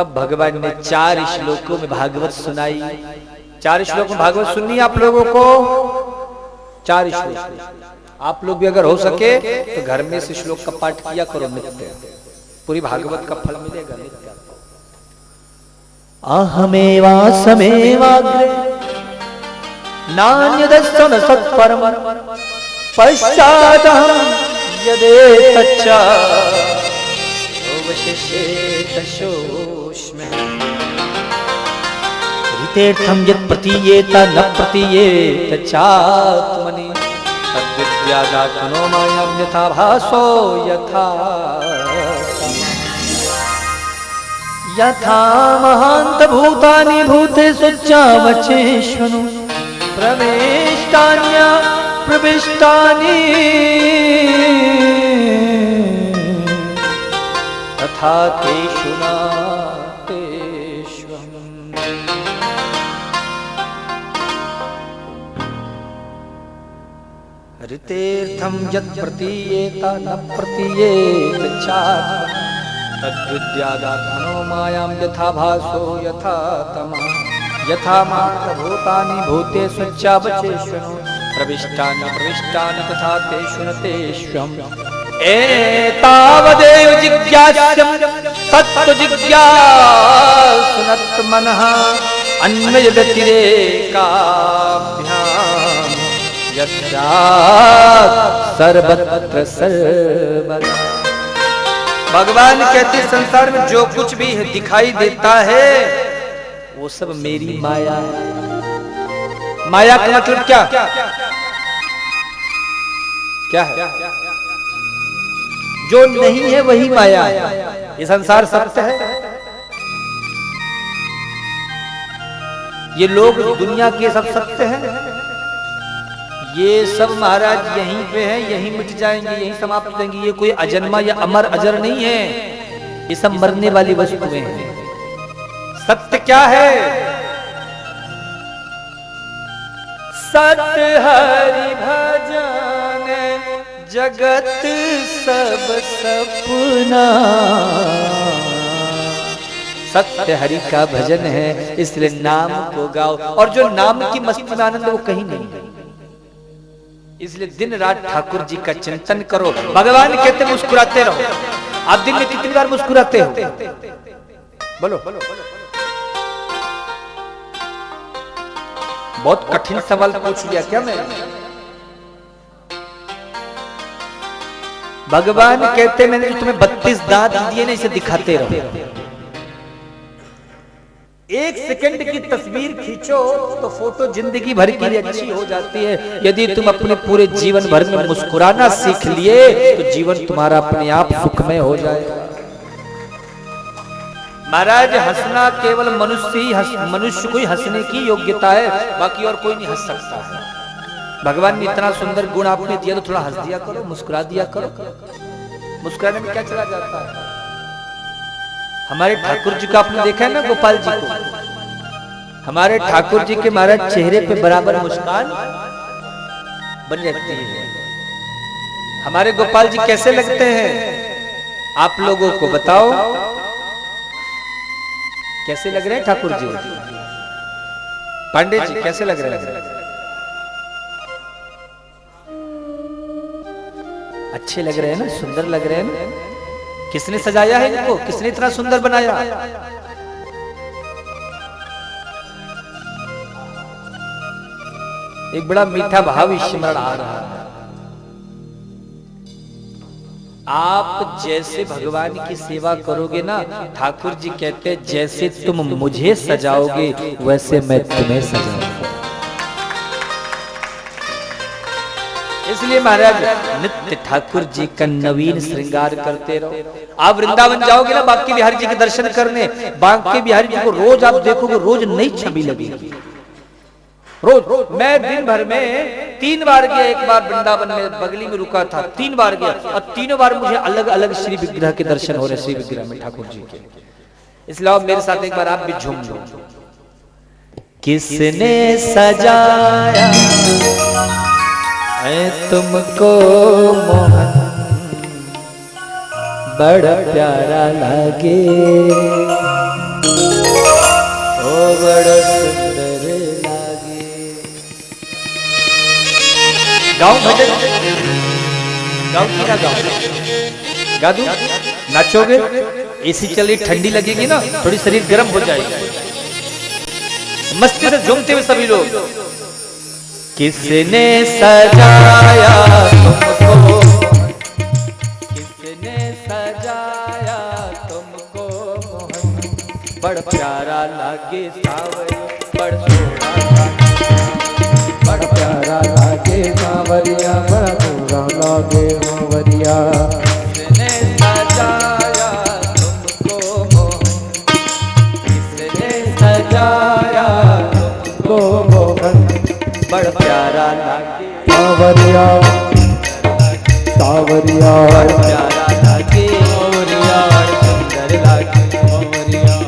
तब भगवान ने 4 श्लोकों में भागवत सुनाई। 4 श्लोक में भागवत सुननी आप लोगों को, 4 श्लोक। आप लोग भी अगर हो सके तो घर में से श्लोक का पाठ किया करो नित्य, पूरी भागवत का फल मिलेगा नित्य। अहमेवासमेवाग्रे नान्यदस्सन सत्परम पश्चादहं यदेतच्च अवशिष्येत शोष्मे ऋतेर्थं यत् प्रतीयेत न प्रतीयेत चात्मनि तद्विद्यादात्मनो मायां यथा भासो यथा यथा महान्त भूतानि भूतेषु चावचेष्वनु प्रविष्टान्य प्रविष्टानि तथा तेषु नातेष्वम्। ऋतेर्थं यत् प्रतीयेत न प्रतीयेत चात्मनि तद्विद्यादात्मनो मायां यथा भासो यथा तमः यथा मात्रभूतानि भूतेषु चावचेष्वनु प्रविष्टानि प्रविष्टानि तथा तेषु न तेष्वम्। एतावदेव जिज्ञास्यं तत्त्वजिज्ञासुनत्मनः अन्वयव्यतिरेकाभ्यां यस्यात् सर्वत्र सर्वदा। भगवान कहते संसार में जो कुछ भी दिखाई देता है वो सब मेरी माया है। माया का मतलब क्या क्या है? जो नहीं है वही माया है। ये संसार सत्य है। ये लोग दुनिया के सब सत्य है। ये सब महाराज यहीं पे है, यहीं मिट जाएंगे, यहीं समाप्त हो जाएंगे। ये कोई अजन्मा या अमर अजर नहीं है। ये सब मरने वाली वस्तुएं हैं। सत्य क्या है? सत्य हरि भजन जगत सब सपना। सत्य हरि का भजन है, इसलिए नाम को गाओ। और जो नाम की मस्ती में आनंद वो कहीं नहीं है। इसलिए दिन रात ठाकुर जी का चिंतन करो। भगवान कहते मुस्कुराते रहो। आप दिन में कितनी बार मुस्कुराते हो? बोलो। बहुत कठिन सवाल पूछ लिया क्या मैं? भगवान कहते मैंने जो तुम्हें 32 दांत दिए ना, इसे दिखाते रहो। 1 सेकंड की तस्वीर खींचो तो फोटो जिंदगी भर के लिए अच्छी हो जाती है। यदि तुम अपने पूरे जीवन भर में मुस्कुराना सीख लिए तो जीवन तुम्हारा अपने आप सुखमय हो जाएगा। महाराज हंसना केवल मनुष्य को ही हंसने की योग्यता है, बाकी और कोई नहीं हंस सकता है। भगवान ने इतना सुंदर गुण आपने दिया तो थोड़ा हंस दिया करो, मुस्कुरा दिया करो। मुस्कुराने में क्या चला जाता है? हमारे ठाकुर जी का आपने देखा है ना, गोपाल जी को। हमारे ठाकुर जी के महाराज चेहरे पे बराबर मुस्कान बन जाती है। हमारे गोपाल जी कैसे लगते हैं आप लोगों को बताओ? कैसे लग रहे हैं ठाकुर जी? पांडे जी कैसे लग रहे हैं? अच्छे लग रहे हैं ना, सुंदर लग रहे हैं ना। किसने सजाया है इनको? किसने इतना सुंदर बनाया? एक बड़ा मीठा भाव स्मरण आ रहा है। आप जैसे भगवान की सेवा करोगे ना, ठाकुर जी कहते हैं जैसे तुम मुझे सजाओगे वैसे मैं तुम्हें सजाऊंगा। इसलिए महाराज नित्य ठाकुर जी का नवीन श्रृंगार करते रहो। आप वृंदावन जाओगे ना बांके बिहारी जी के दर्शन करने, बांके बिहारी जी को रोज आप देखोगे, रोज नई छवि लगेगी। रोज मैं दिन भर में 3 बार गया। एक बार वृंदावन में बगली में रुका था, 3 बार गया और तीनों बार मुझे अलग अलग श्री विग्रह के दर्शन हो रहे, श्री विग्रह में ठाकुर जी के। इसलिए मेरे साथ एक बार आप भी झूम लो। किसने सजाया है तुमको मोहन, बड़ा प्यारा लगे गाँव भजन गाँव की क्या गाँव गा दूं नाचोगे एसी चल रही ठंडी लगेगी ना थोड़ी शरीर गर्म हो जाएगा मस्ती से झूमते हुए सभी लोग किसने सजाया तुमको किसने सजाया तुमको बड़ प्यारा लागे सावरिया बड़ सोना बड़ प्यारा लागे सावरिया बड़ सोना लागे सावरिया किसने सजाया तुमको किसने सजाया तुमको बड़ प्यारा लागे सावरिया सावरिया बड़ प्यारा लागे सावरिया बड़ सुंदर लागे सावरिया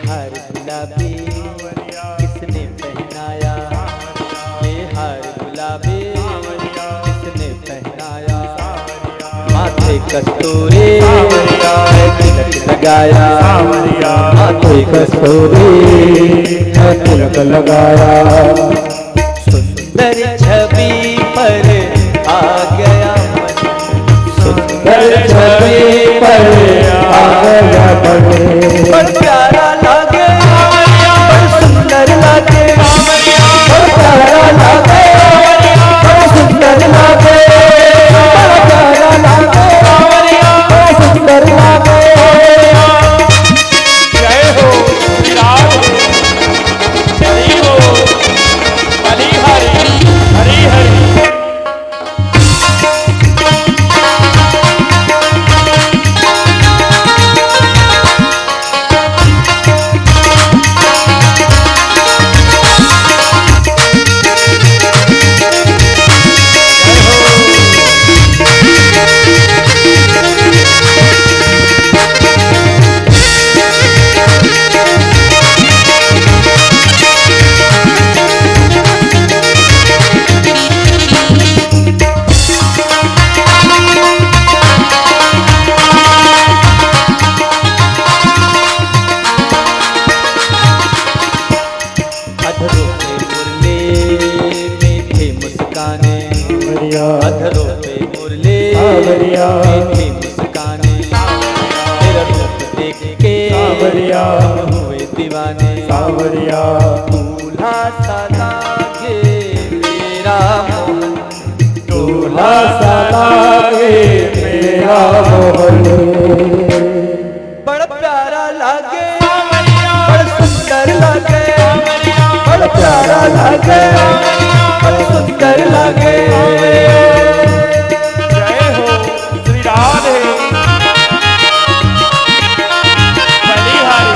हार गुलाबी किसने पहनाया ये हार गुलाबी किसने पहनाया माथे कस्तूरी तिलक लगाया माथे कस्तूरी तिलक लगाया सुंदर छवि पर आ गया सुंदर छवि पर आ गया बड़ प्यारा लागे बड़ सुंदर लागे बड़ प्यारा लागे बड़ सुंदर लागे बड़ प्यारा लागे बड़ सुंदर लागे जय हो विराट जय हो हरि हरि हरि हरि अधरों पे मुरली मीठी मुस्काने तेरा रूप देख के हम हुए दीवाने सावरिया दूल्हा सा लागे मेरा मोहन दूल्हा सा लागे मेरा मोहन बड़ा प्यारा लागे बड़ा सुंदर लागे बड़ा प्यारा लागे बड़ा सुंदर लागे जय हो श्री राधे बलिहारी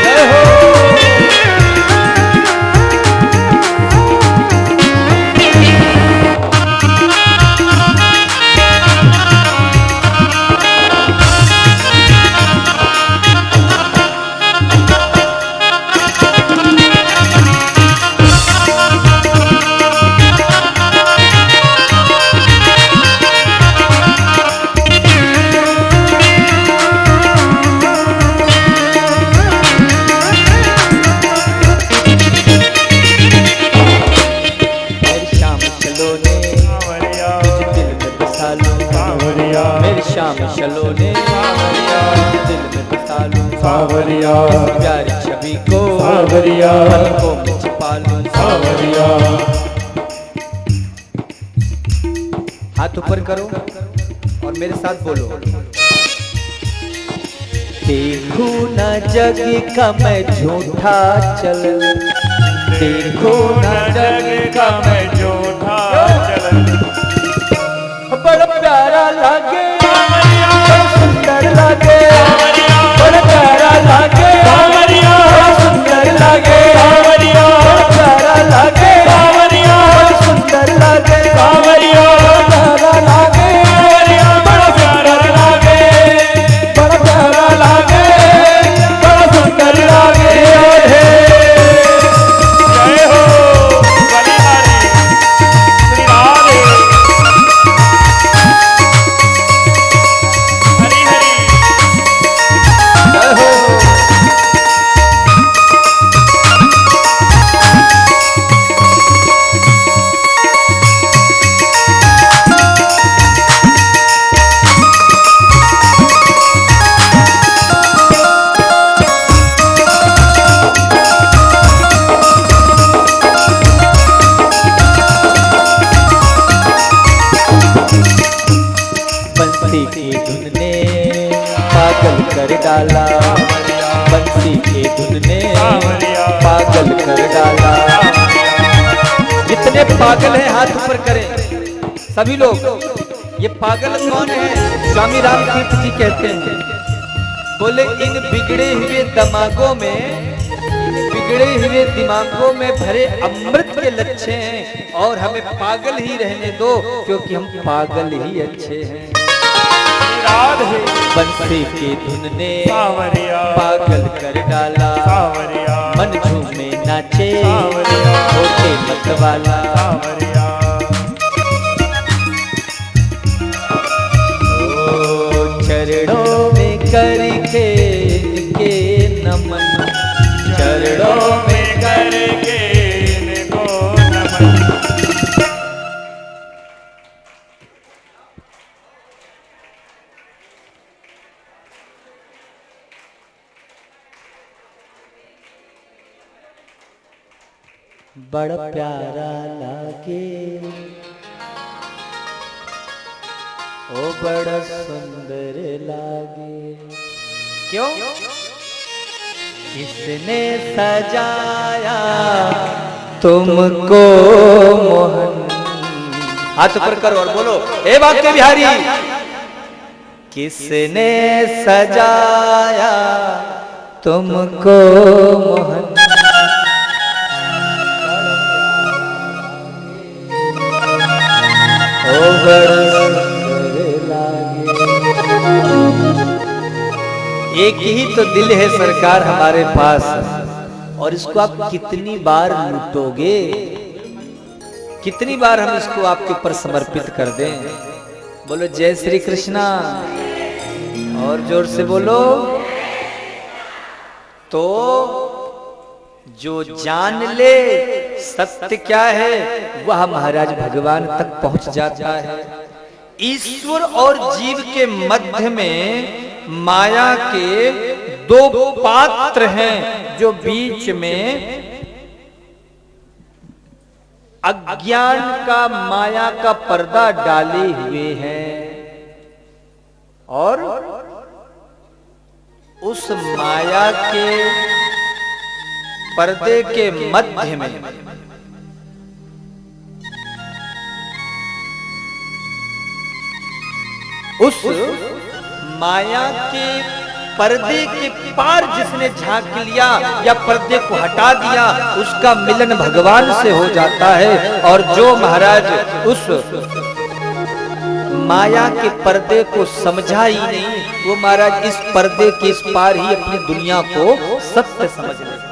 जय हो मेरी शाम चलो ने दिल में बसा लूं सावरिया प्यारी छवि को सावरिया पलकों में छिपा लूं सांवरिया। हाथ ऊपर करो और मेरे साथ बोलो। देखो न जग का मैं झूठा चलन, देखो न जग का मैं झूठा चलन। बड़ा प्यारा लागे, सांवरिया, बड़ा सुंदर लागे, सांवरिया, बड़ा प्यारा लागे, सांवरिया, बड़ा सुंदर लागे, सांवरिया, बड़ा प्यारा लागे, सांवरिया, बड़ा सुंदर लागे, सांवरिया, बड़ा प्यारा लागे, सांवरिया, बड़ा प्यारा लागे, बड़ा प्यारा लागे, बड़ा सुंदर लागे। जय हो बलिहारी श्री राधे। हरि हरि। जय हो। बंसी की धुन ने पागल कर डाला, बंसी की धुन ने पागल कर डाला। जितने पागल हैं हाथ ऊपर करें सभी लोग। ये पागल कौन है? स्वामी रामतीर्थ जी कहते हैं, बोले इन बिगड़े हुए दिमागों में, बिगड़े हुए दिमागों में भरे अमृत के लच्छे हैं और हमें पागल ही रहने दो क्योंकि हम पागल ही अच्छे हैं। राधे बंसी की धुन ने सांवरिया, पागल कर डाला, सांवरिया, मन झूमे नाचे सांवरिया, होते मत वाला। सांवरिया। ओ चरणों में करके इनके नमन, चरणों में करके इनको नमन। बड़ा प्यारा लागे, ओ बड़ा सुंदर लागे। क्यों? किसने सजाया तुमको मोहन। हाथ ऊपर करो और बोलो, हे वाक्य बिहारी। किसने सजाया तुमको मोहन, ओ बड़ा सुंदर लागे। एक ही तो दिल है सरकार हमारे पास, और इसको आप कितनी बार लूटोगे, कितनी बार हम इसको आपके ऊपर समर्पित कर दें। बोलो जय श्री कृष्णा, और जोर से बोलो। तो जो जान ले सत्य क्या है वह महाराज भगवान तक पहुंच जाता है। ईश्वर और जीव के मध्य में माया के दो पात्र हैं जो बीच में अज्ञान का माया का पर्दा डाले हुए हैं, और उस माया के पर्दे के मध्य में उस माया के पर्दे के पार जिसने झांक लिया या पर्दे को हटा दिया, उसका मिलन भगवान से हो जाता है। और जो महाराज उस माया के पर्दे को समझा ही नहीं, वो महाराज इस पर्दे के इस पार ही अपनी दुनिया को सत्य समझ लेता।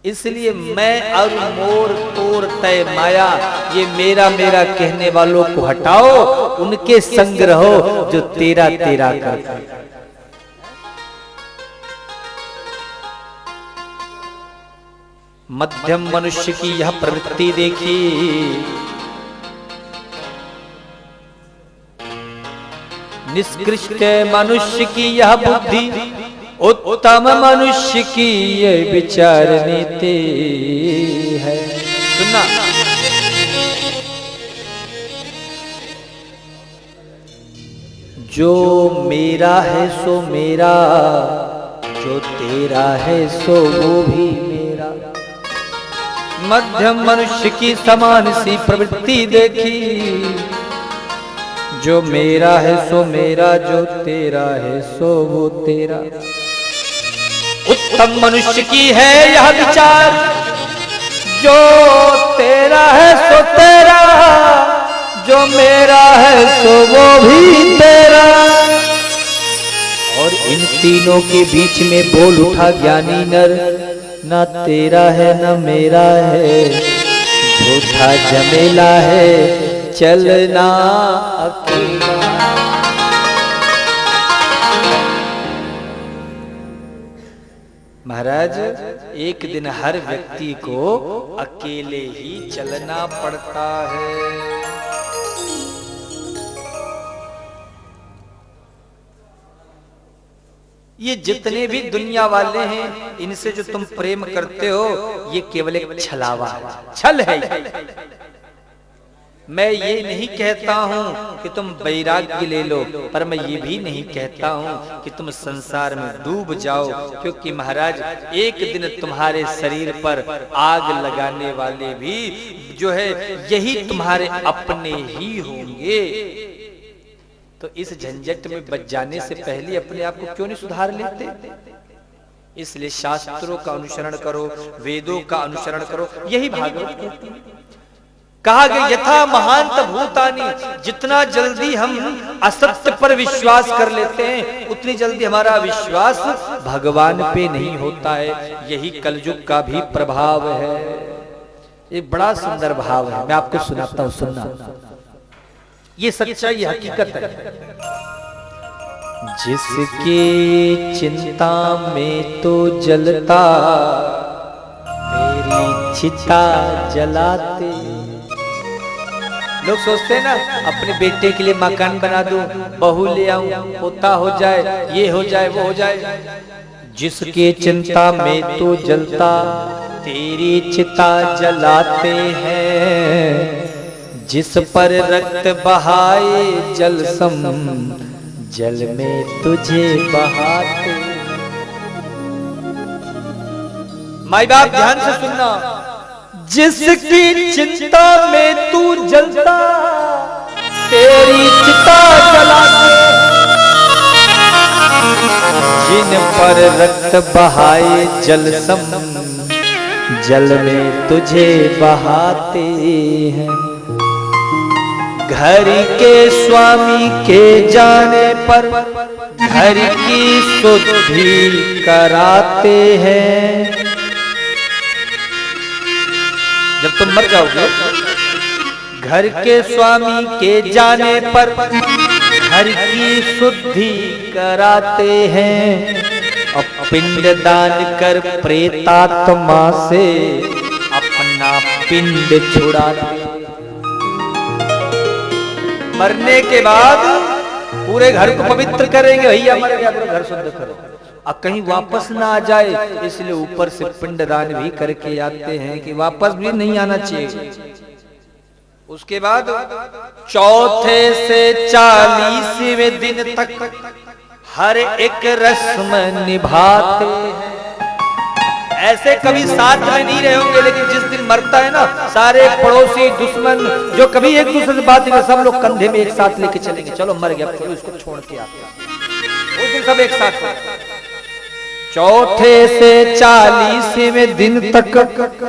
इसलिए मैं और मोर तोर तय माया, ये मेरा मेरा कहने वालों को हटाओ, उनके संग रहो जो तेरा तेरा करता। मध्यम मनुष्य की यह प्रवृत्ति देखी, निष्कृष्ट मनुष्य की यह बुद्धि, उत्तम मनुष्य की ये विचार नीति है। सुनना, जो मेरा है सो मेरा, जो तेरा है सो वो भी मेरा। मध्यम मनुष्य की समान सी प्रवृत्ति देखी, जो मेरा है सो मेरा, जो तेरा है सो वो तेरा। उत्तम मनुष्य की है यह विचार, जो तेरा है सो तेरा, जो मेरा है सो वो भी तेरा। और इन तीनों के बीच में बोल उठा ज्ञानी नर, ना तेरा है न मेरा है, झूठा झमेला है चलना अकेला। महाराज, एक दिन हर व्यक्ति को अकेले ही चलना पड़ता है। ये जितने भी दुनिया वाले हैं, इनसे जो तुम प्रेम करते हो, ये केवल एक छलावा है, छल है। मैं ये नहीं कहता हूं कि तुम वैराग्य ले लो, पर मैं ये भी नहीं कहता हूं कि तुम संसार में डूब जाओ, क्योंकि महाराज एक दिन तुम्हारे शरीर पर आग लगाने वाले भी जो है यही तुम्हारे अपने ही होंगे। तो इस झंझट में बच जाने से पहले अपने आप को क्यों नहीं सुधार लेते? इसलिए शास्त्रों का अनुसरण करो, वेदों का अनुसरण करो, यही भागवत कहती है। कहा गया यथा महांत भूतानि, जितना जल्दी हम असत्य पर विश्वास कर लेते हैं, उतनी जल्दी हमारा विश्वास भगवान पे नहीं होता है। यही कलयुग का भी प्रभाव है। एक बड़ा सुंदर भाव है, मैं आपको सुनाता हूं, सुनना। ये सच्चाई, ये हकीकत है। जिसकी चिंता में तो जलता, तेरी चिता जलाते। लोग सोचते हैं ना, अपने बेटे के लिए मकान बना दूं, बहू ले आऊं, पोता हो जाए, ये हो जाए, वो हो जाए। जिसकी चिंता में तो जलता, तेरी चिता जलाते हैं। जिस पर रक्त बहाए जल सम, जल में तुझे बहाते। माई बाप ध्यान से सुनना, जिसकी चिंता में तू जलता, तेरी चिता जलाते। जिन पर रक्त बहाए जल सम, जल में तुझे बहाते हैं। घर के स्वामी के जाने पर घर की शुद्धि कराते हैं। जब तुम मर जाओगे, घर के स्वामी के जाने पर घर की शुद्धि कराते हैं। और पिंड दान कर प्रेतात्मा से अपना पिंड छुड़ाते। मरने के बाद पूरे घर को पवित्र करेंगे, भैया मर गया पूरा घर शुद्ध करो, अब कहीं वापस ना आ जाए, इसलिए ऊपर से पिंडदान भी करके आते हैं कि वापस भी नहीं आना चाहिए। उसके बाद चौथे से 40वें दिन तक हर एक रस्म निभाते हैं। ऐसे कभी साथ में नहीं रहे होंगे, लेकिन जिस दिन मरता है ना, सारे पड़ोसी दुश्मन जो कभी एक दूसरे से बात नहीं, सब लोग कंधे में एक साथ लेके चलेंगे। चलो मर गया, चलो इसको छोड़ के आते। उस दिन सब एक साथ। चौथे से 40वें दिन तक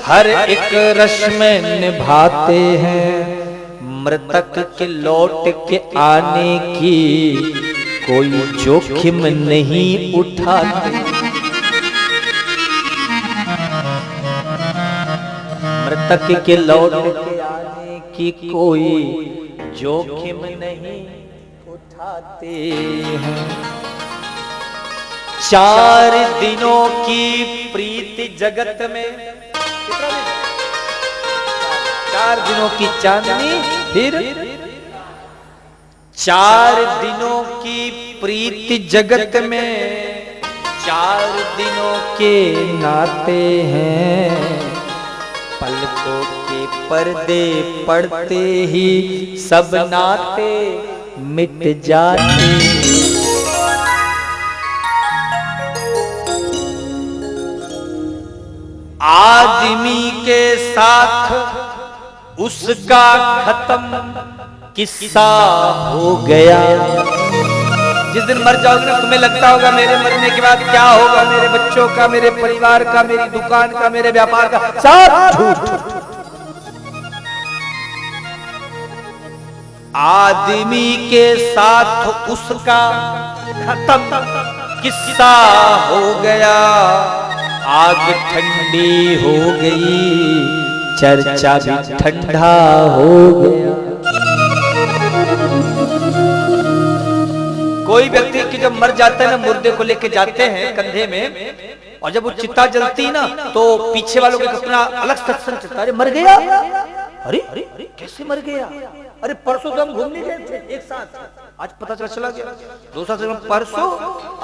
हर एक रस्म निभाते हैं। मृतक के लौट के आने की कोई जोखिम नहीं उठाते। मृतक के लौट के आने की कोई जोखिम नहीं उठाते हैं। 4 दिनों की प्रीति जगत में, 4 दिनों की चांदनी, फिर 4 दिनों की प्रीति जगत में, 4 दिनों के नाते हैं, पलकों के पर्दे पड़ते ही सब नाते मिट जाते। आदमी के साथ उसका खत्म किस्सा हो गया। जिस दिन मर जाओगे ना, तुम्हें लगता होगा मेरे मरने के बाद क्या होगा, मेरे बच्चों का, मेरे परिवार का, मेरी दुकान का, मेरे व्यापार का, सब झूठ। आदमी के साथ उसका खत्म किस्सा हो गया। आग ठंडी हो गई, चर्चा भी ठंडा हो गया। कोई व्यक्ति की जब मर जाता है ना, मुर्दे को लेके जाते हैं कंधे में, और जब वो चिता जलती ना तो पीछे वालों के अपना अलग सत्संग चलता है। अरे मर गया, अरे अरे कैसे मर गया, अरे परसों तो हम घूमने गए थे एक साथ, आज पता चला गया। दूसरा से परसों,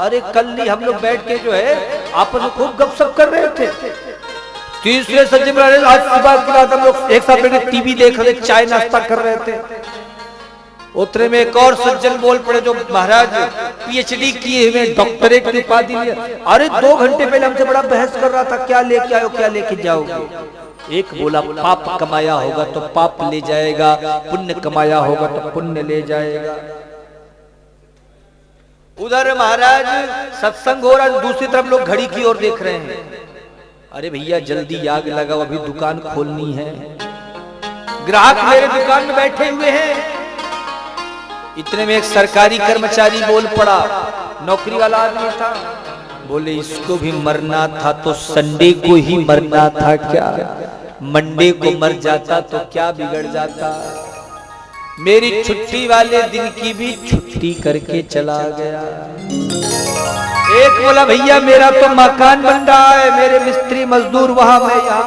अरे कल नहीं, हम लोग बैठ के जो है आपस में खूब गपशप कर रहे थे। तीसरे सज्जन में आज सुबह की बात, हम लोग एक साथ बैठ के टीवी देख रहे, चाय नाश्ता कर रहे थे। उतरे में एक और सज्जन बोल पड़े जो महाराज पीएचडी किए हुए, डॉक्टरेट की उपाधि लिए। अरे 2 घंटे पहले हमसे बड़ा बहस कर रहा था, क्या लेके आओ क्या लेके जाओगे। एक बोला पाप कमाया होगा तो पाप ले जाएगा, पुण्य कमाया होगा तो पुण्य ले जाएगा। उधर महाराज सत्संग हो रहा, दूसरी तरफ लोग घड़ी की ओर देख रहे हैं। अरे भैया जल्दी आग लगाओ, अभी दुकान खोलनी है, ग्राहक मेरे दुकान में बैठे हुए हैं। इतने में एक सरकारी कर्मचारी बोल पड़ा, नौकरी वाला आदमी था, बोले इसको भी मरना था तो संडे को ही मरना था क्या, मंडे को मर जाता तो क्या बिगड़ जाता। मेरी छुट्टी वाले दिन की भी छुट्टी करके चला गया। एक बोला भैया मेरा तो मकान बन रहा है, मेरे मिस्त्री मजदूर वहां, मैं यहाँ।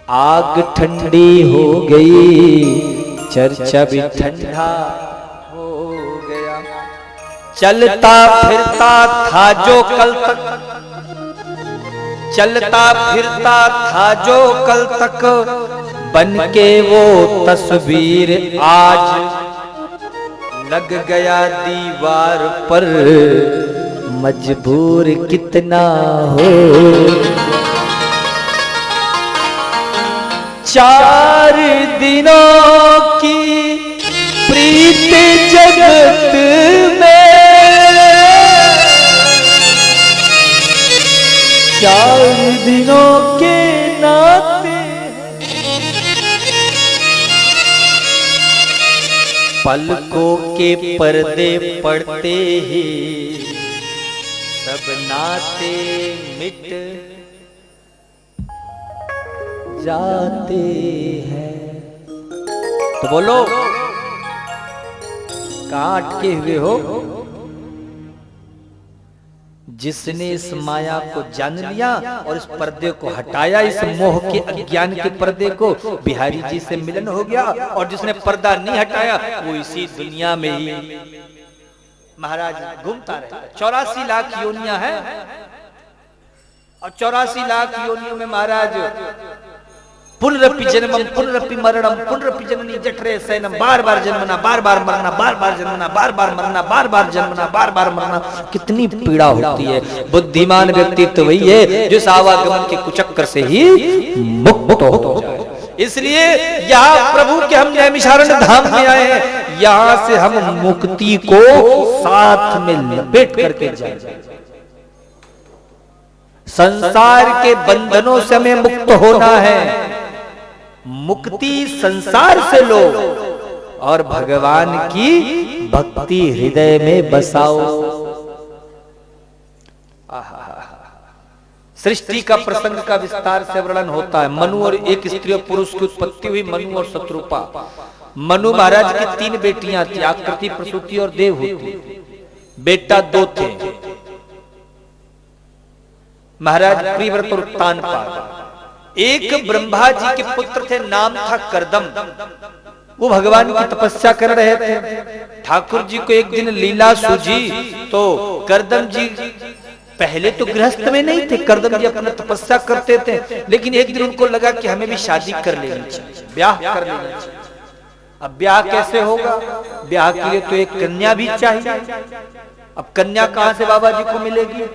आग ठंडी हो गई, चर्चा भी ठंडा हो गया। चलता फिरता था जो कल तक, चलता फिरता था जो कल तक, बन के वो तस्वीर आज लग गया दीवार पर, मजबूर कितना हो। 4 दिनों की प्रीत जगत में, 4 दिनों के नाते, पलकों के पर्दे पड़ते ही सब नाते मिट जाते हैं। तो बोलो कहां अटके हुए हो? जिसने इस माया को जान लिया और इस पर्दे को हटाया, इस मोह के अज्ञान के पर्दे को, बिहारी जी से मिलन हो गया। और जिसने पर्दा नहीं हटाया वो इसी दुनिया में ही महाराज घूमता रहता है। 84 लाख योनियां हैं और 84 लाख योनियों में महाराज पुनरपि जन्मम पुनरपि मरणम पुनरपि जननी जठरे सैनम, बार बार जन्मना, बार बार मरना, बार बार जन्मना, बार बार मरना, बार बार जन्मना, बार बार मरना। कितनी पीड़ा होती है। बुद्धिमान व्यक्ति तो वही है जो आवागमन के कुचक्कर से ही मुक्त हो जाए। इसलिए यहाँ प्रभु के हम नैमिषारण्य धाम में आए हैं, यहाँ से हम मुक्ति को साथ में लपेट करके जाए। संसार के बंधनों से हमें मुक्त होना है। मुक्ति संसार से लो और भगवान की भक्ति हृदय में बसाओ। सृष्टि का प्रसंग का विस्तार से वर्णन होता है। मनु और एक स्त्री और पुरुष की उत्पत्ति हुई, मनु और शत्रुपा। मनु महाराज की 3 बेटियां थी, आकृति, प्रसूति और देवहूति। बेटा 2 थे, महाराज प्रिव्रत और उत्तानपाद। एक ब्रह्मा जी के पुत्र थे, नाम था करदम। वो भगवान की तपस्या कर रहे थे। ठाकुर जी को एक दिन लीला सूझी तो करदम जी पहले तो गृहस्थ में नहीं थे, करदम जी अपना तपस्या करते थे, लेकिन एक दिन उनको लगा कि हमें भी शादी कर लेनी चाहिए, ब्याह कर लेना चाहिए। अब ब्याह कैसे होगा? ब्याह के लिए तो एक कन्या भी चाहिए। अब कन्या कहां से बाबा जी को मिलेगी?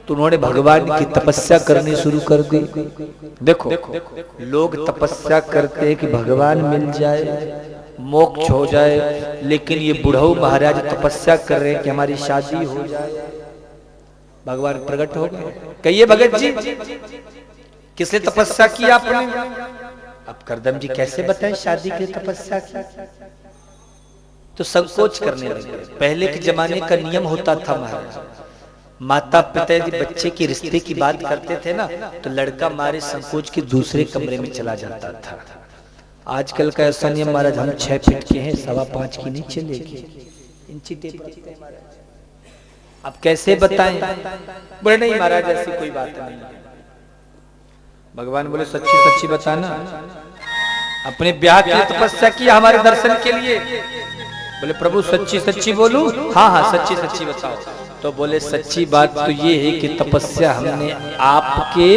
तो उन्होंने भगवान की तपस्या करनी शुरू कर दी। देखो लोग तपस्या करते हैं कि भगवान मिल जाए, मोक्ष हो जाए, लेकिन ये बुढ़ऊ महाराज तपस्या कर रहे हैं कि हमारी शादी हो जाए। भगवान प्रकट हो गए, कहिए भगत जी किसने तपस्या की आपने? अब करदम जी कैसे बताएं शादी की तपस्या की? तो संकोच करने लगे। पहले के जमाने का नियम होता था महाराज, माता पिता यदि बच्चे के रिश्ते की बात करते थे ना तो लड़का मारे संकोच के दूसरे कमरे में चला जाता था। आजकल का ऐसा नियम महाराज, हम 6 फीट के हैं, 5.25 की नहीं चलेगी, इंची टेप करते हैं महाराज। अब कैसे बताएं? बोले नहीं महाराज ऐसी कोई बात नहीं। भगवान बोले सच्ची सच्ची बताना, अपने ब्याह की तपस्या की हमारे दर्शन के लिए? बोले प्रभु सच्ची सच्ची बोलूं? हाँ हाँ सच्ची सच्ची बताओ। तो बोले सच्ची बात तो ये है कि तपस्या हमने आपके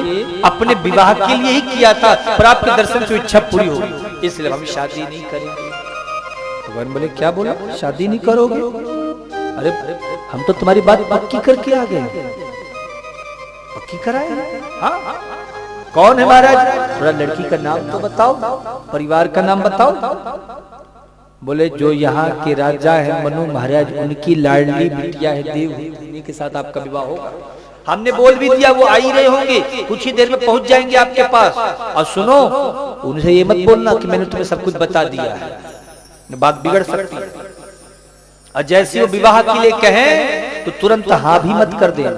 अपने विवाह के लिए ही किया था, पर आपके दर्शन से इच्छा पूरी होगी, इसलिए हम शादी नहीं करेंगे। भगवान बोले क्या बोला, शादी नहीं करोगे? अरे हम तो तुम्हारी बात पक्की करके आ गए। पक्की कराए? हाँ कौन है महाराज? थोड़ा लड़की का नाम तो बताओ, परिवार का नाम बताओ। बोले जो यहाँ के राजा है मनु महाराज, उनकी लाडली बिटिया है देवहूति के साथ आपका विवाह होगा। हमने बोल भी दिया, वो आ ही रहे होंगे, कुछ ही देर में पहुंच जाएंगे आपके पास। और सुनो उनसे ये मत बोलना कि मैंने तुम्हें सब कुछ बता दिया है, बात बिगड़ सकती है। और जैसे वो विवाह के लिए कहें तो तुरंत हाँ भी मत कर देना,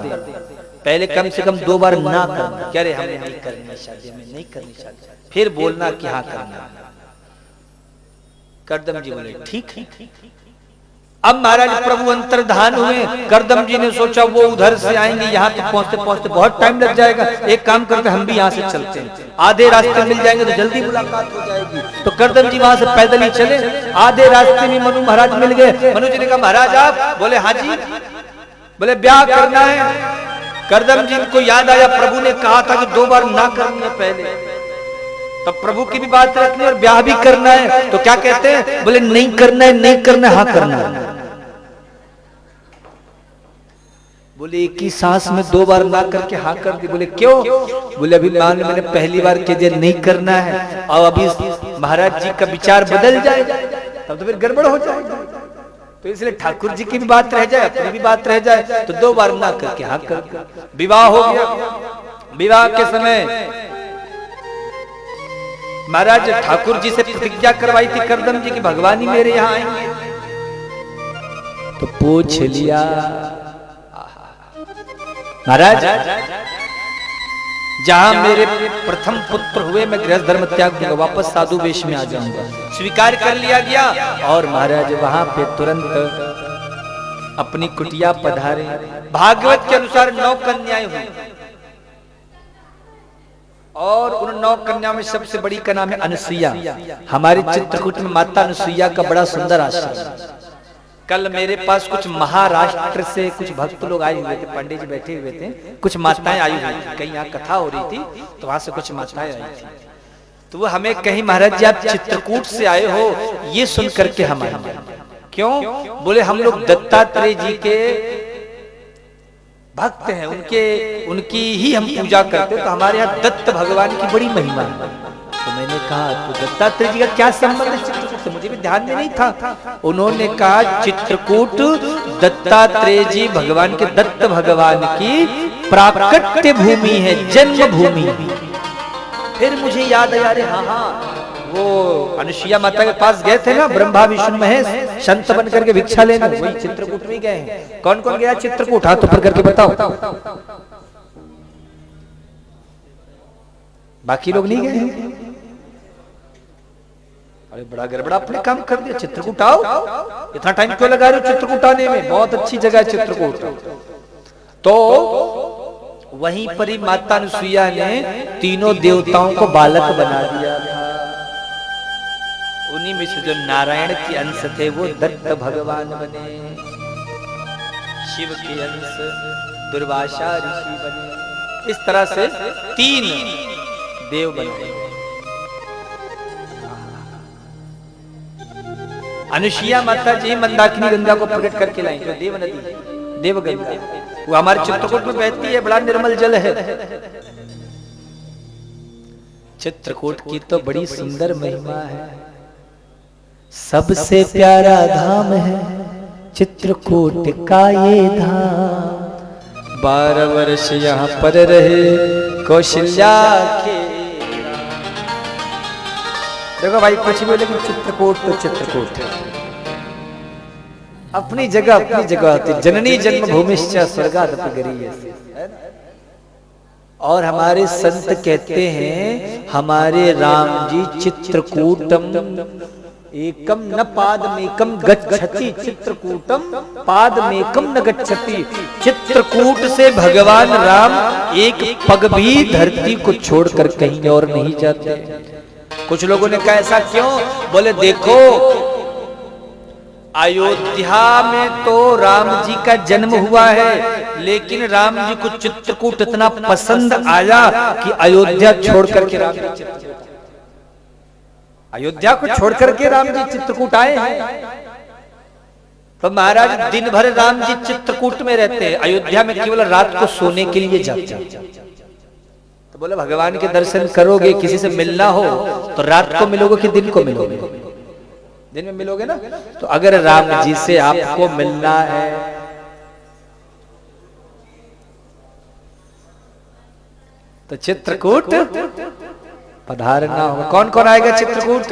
पहले कम से कम 2 बार ना करना, कह रहे हमें नहीं करनी शादी, हमें नहीं करनी शादी, फिर बोलना कि हाँ करना। करदम जी बोले ठीक है। अब महाराज प्रभु अंतर्धान हुए। करदम जी ने सोचा वो उधर से आएंगे, यहाँ तक पहुंचते पहुंचते बहुत टाइम लग जाएगा, एक काम करते हम भी यहाँ से चलते हैं, आधे रास्ते मिल जाएंगे तो जल्दी मुलाकात हो जाएगी। तो करदम जी वहां से पैदल ही चले। आधे रास्ते में मनु महाराज मिल गए। मनु जी ने कहा महाराज आप? बोले हाँ जी। बोले ब्याह करना है। करदम जी को याद आया प्रभु ने कहा था कि 2 बार ना करनी है पहले, तब प्रभु की भी बात रखनी और ब्याह भी करना है। तो क्या कहते हैं? बोले नहीं करना है, नहीं करना है, हाँ करना है। बोले एक ही सांस में 2 बार ना करके हाँ कर दी। बोले क्यों? बोले अभी मान लो मैंने पहली बार कह दिया नहीं करना है और अभी महाराज जी का विचार बदल जाए तब तो फिर गड़बड़ हो जाएगा, तो इसलिए ठाकुर जी की भी बात रह जाए, अपनी भी बात रह जाए, तो 2 बार ना करके हाँ कर। विवाह हो गया। विवाह के समय महाराज ठाकुर जी से प्रतिज्ञा करवाई थी करदम जी की भगवान ही मेरे यहाँ आएंगे। तो पूछ लिया महाराज जहां मेरे प्रथम पुत्र हुए मैं गृहस्थ धर्म त्याग दूंगा, वापस साधु वेश में आ जाऊंगा। स्वीकार कर लिया गया और महाराज वहां पे तुरंत अपनी कुटिया पधारे। भागवत के अनुसार 9 कन्याएं हुई और उन 9 कन्या में सबसे बड़ी का नाम है अनुसुईया। हमारे चित्रकूट में माता अनुसुईया का बड़ा सुंदर आश्रम। कल मेरे पास कुछ महाराष्ट्र से कुछ भक्त लोग आए हुए थे, पंडित जी बैठे हुए थे, कुछ माताएं आई हुई थी, कहीं यहाँ कथा हो रही थी तो वहां से कुछ माताएं आई थी। तो वो हमें कहीं महाराज जी आप चित्रकूट से आए हो ये सुन करके हम आए। क्यों? बोले हम लोग दत्तात्रेय जी के भक्त हैं, उनकी ही हम पूजा करते, तो हमारे यहाँ दत्त भगवान की बड़ी महिमा है। तो मैंने कहा तो दत्तात्रेय जी का क्या संबंध है चित्रकूट से? मुझे भी ध्यान में नहीं था। उन्होंने कहा चित्रकूट दत्तात्रेय जी भगवान के दत्त भगवान की प्राकट्य भूमि है, जन्म भूमि। फिर मुझे याद आया अरे हाँ वो अनुसुईया माता के पास गए थे ना ब्रह्मा विष्णु महेश संत बन करके भिक्षा लेने, वही चित्रकूट में गए हैं। कौन कौन गया चित्रकूट? हाथ ऊपर करके बताओ। बाकी लोग नहीं गए? अरे बड़ा गड़बड़ा अपने काम कर दिया। चित्रकूट आओ, इतना टाइम क्यों लगा रहे हो चित्रकूट आने में? बहुत अच्छी जगह है चित्रकूट। तो वहीं पर ही माता अनुसुईया ने तीनों देवताओं को बालक बना दिया था। उन्हीं में से जो नारायण के अंश थे वो दत्त भगवान बने, शिव के अंश दुर्वासा ऋषि बने। इस तरह से 3 देव बने। अनुसुईया माता जी मंदाकिनी गंगा को प्रकट करके लाई, जो देव नदी देव गंगा, वो हमारे चित्रकूट में बहती है, बड़ा निर्मल जल है। चित्रकूट की तो बड़ी सुंदर महिमा है, सबसे प्यारा धाम है चित्रकूट का ये धाम। 12 वर्ष यहाँ पर रहे कौशल्या के। देखो भाई कुछ भी, लेकिन चित्रकूट तो चित्रकूट है, अपनी जगह होती। जननी जन्मभूमिश्च स्वर्गादपि गरीयसी। और हमारे संत कहते हैं हमारे राम जी चित्रकूटम एकम न पादमेकम गच्छति, चित्रकूटम पादमेकम न गच्छति। चित्रकूट से भगवान राम एक पग भी धरती को छोड़कर कहीं और नहीं जाते। कुछ लोगों ने कहा ऐसा क्यों? बोले देखो अयोध्या में तो राम जी का जन्म हुआ है, लेकिन राम जी को चित्रकूट इतना पसंद आया कि अयोध्या छोड़ करके राम जी अयोध्या को छोड़ करके राम जी चित्रकूट आए हैं। तो महाराज दिन भर राम जी चित्रकूट में रहते हैं, अयोध्या में केवल रात को सोने के लिए जाते हैं। तो बोले भगवान के दर्शन करोगे, किसी से मिलना हो तो रात को मिलोगे कि दिन को मिलोगे? दिन में मिलोगे ना। तो अगर राम जी से आपको मिलना है तो चित्रकूट पधारना होगा। कौन कौन आएगा चित्रकूट?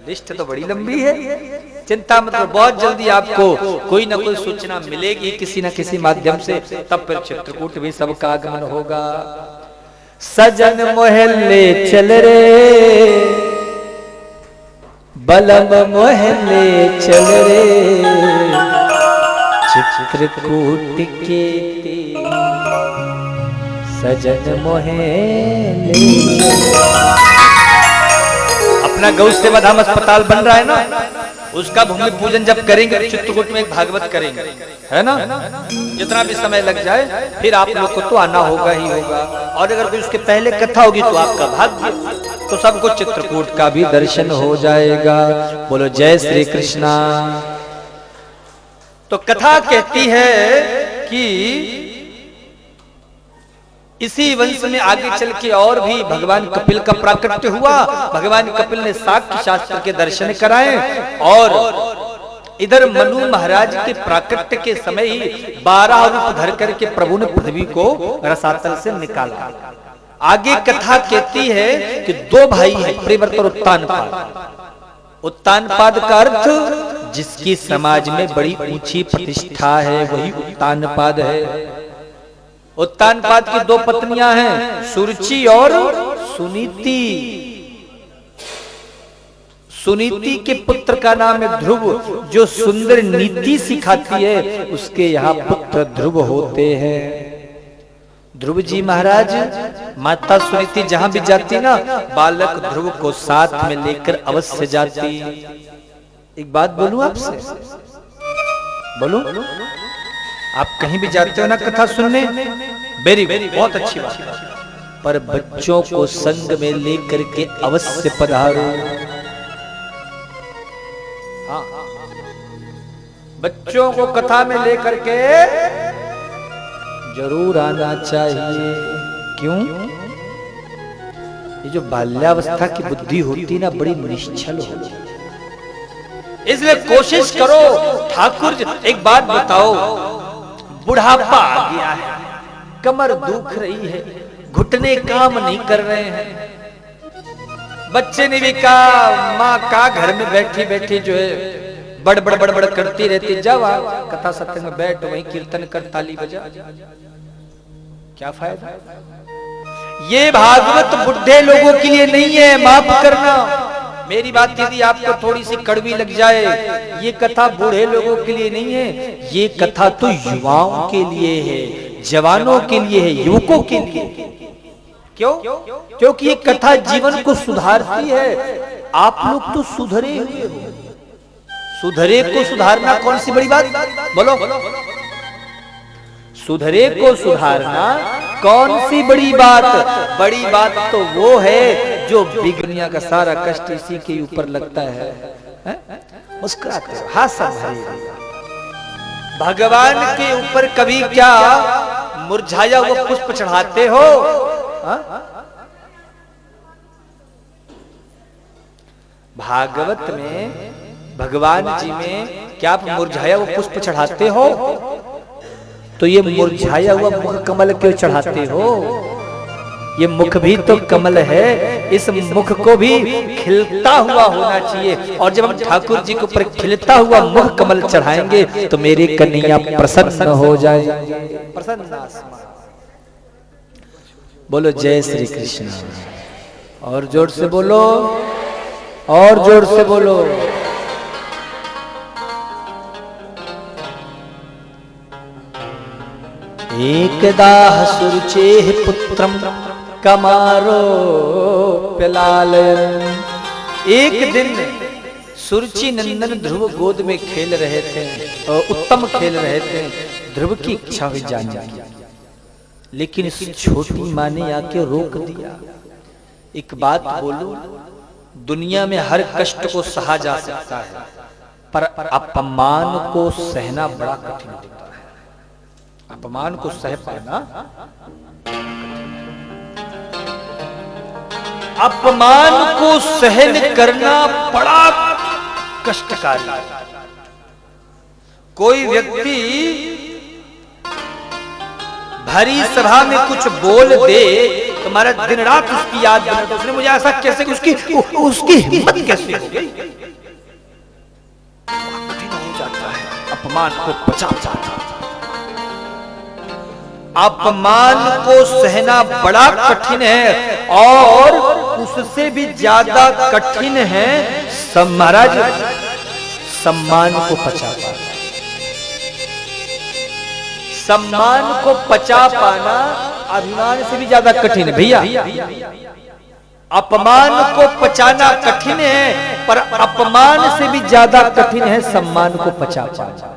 लिस्ट तो बड़ी लंबी है, चिंता मत करो, बहुत जल्दी आपको कोई ना कोई सूचना मिलेगी किसी न किसी माध्यम से, तब फिर चित्रकूट भी सबका आगमन होगा। सजन मोहल्ले चल रे, बलम मोहल्ले चल रे, चित्रकूट के सजन मोहल्ले। अपना गौ सेवा धाम अस्पताल बन रहा है ना, उसका भूमि पूजन जब करेंगे चित्रकूट में एक भागवत करेंगे, है ना। जितना भी समय लग जाए फिर आप लोग को तो आना होगा ही होगा। और अगर कोई उसके पहले कथा होगी तो आपका भाग्य, तो सबको चित्रकूट का भी दर्शन हो जाएगा। बोलो जय श्री कृष्णा। तो कथा कहती है कि इसी वंश में आगे चल के और भी भगवान कपिल का प्राकट्य हुआ। भगवान कपिल ने शाक्य शास्त्र के दर्शन कराए और इधर मनु महाराज के प्राकट्य के समय ही 12 रूप धर करके प्रभु ने पृथ्वी को रसातल से निकाला। आगे कथा कहती है कि 2 भाई हैं, प्रिवर्त और उत्तानपाद। उत्तानपाद का अर्थ जिसकी समाज में बड़ी ऊंची प्रतिष्ठा है वही उत्तानपाद है। उत्तानपाद की 2 पत्नियां हैं, सुरुचि और सुनीति। सुनीति के पुत्र का नाम है ध्रुव, जो सुंदर नीति सिखाती है, उसके यहाँ पुत्र ध्रुव होते हैं। ध्रुव जी महाराज, माता सुनीति जहां भी जाती ना, बालक ध्रुव को साथ में लेकर अवश्य जाती। एक बात बोलूं आपसे, बोलूं? आप कहीं भी जाते हो ना कथा सुनने, वेरी बहुत अच्छी बात है, पर बच्चों को संग में लेकर के अवश्य पधारो। हाँ, बच्चों को कथा में लेकर के जरूर आना चाहिए। क्यों? ये जो बाल्यावस्था की बुद्धि होती ना, बड़ी निश्चल होती है। इसलिए कोशिश करो। ठाकुर जी एक बात बताओ, बुढ़ापा आ गया है, कमर दुख रही है, घुटने काम नहीं कर रहे हैं, बच्चे ने भी कहा माँ का घर में बैठी बैठी जो है बड़ करती रहती, जाओ कथा सत्संग में बैठ, वहीं कीर्तन कर, ताली बजा, क्या फायदा? ये भागवत बुढ़े लोगों के लिए नहीं है, माफ करना मेरी बात यदि आपको थोड़ी सी कड़वी लग जाए। ये कथा बूढ़े लोगों के लिए नहीं है, ये कथा तो युवाओं के लिए है, जवानों के लिए है, युवकों के लिए। क्यों? क्योंकि ये कथा जीवन को सुधारती है। आप लोग तो सुधरे हुए हो। सुधरे को सुधारना कौन सी बड़ी बात? बोलो, सुधरे को सुधारना कौन सी बड़ी बात? बड़ी बात तो वो है जो दुनिया का सारा कष्ट इसी के ऊपर लगता है। मुस्कुराते हो, हाथ भरे। भगवान के ऊपर कभी क्या मुरझाया वो पुष्प चढ़ाते हो? भागवत में भगवान जी में क्या आप मुरझाया वो पुष्प चढ़ाते हो? तो ये मुरझाया हुआ मुख कमल क्यों चढ़ाते हो? ये मुख भी तो कमल है, इस मुख को भी खिलता हुआ होना चाहिए। और जब हम ठाकुर जी के ऊपर खिलता हुआ मुख कमल चढ़ाएंगे तो मेरी कन्हैया प्रसन्न हो जाएंगे। प्रसन्न। बोलो जय श्री कृष्ण। और जोर से बोलो, और जोर से बोलो। एकदा सुरुचेः पुत्रम कमारो प्यलाल। एक दिन सुरुचि नंदन ध्रुव गोद में खेल रहे थे और उत्तम खेल रहे थे। ध्रुव की इच्छा हुई जानने की, लेकिन इस छोटी माँ ने आके रोक दिया। एक बात बोलूं, दुनिया में हर कष्ट को सहा जा सकता है, पर अपमान को सहना बड़ा कठिन होता है। अपमान को सह पाना, अपमान को सहन करना बड़ा कष्टकारी। कोई व्यक्ति भरी सभा में कुछ बोल दे तो हमारा दिन रात उसकी याद बनाता। उसने मुझे ऐसा कैसे, उसकी हिम्मत कैसे हो गई? कठिन हो जाता है अपमान को पचा जाता है। अपमान को सहना बड़ा कठिन है, और उससे भी ज्यादा कठिन है महाराज सम्मान को पचा पाना। सम्मान को पचा पाना अभिमान से भी ज्यादा कठिन है भैया। अपमान को पचाना कठिन है, पर अपमान से भी ज्यादा कठिन है सम्मान को पचा पाना।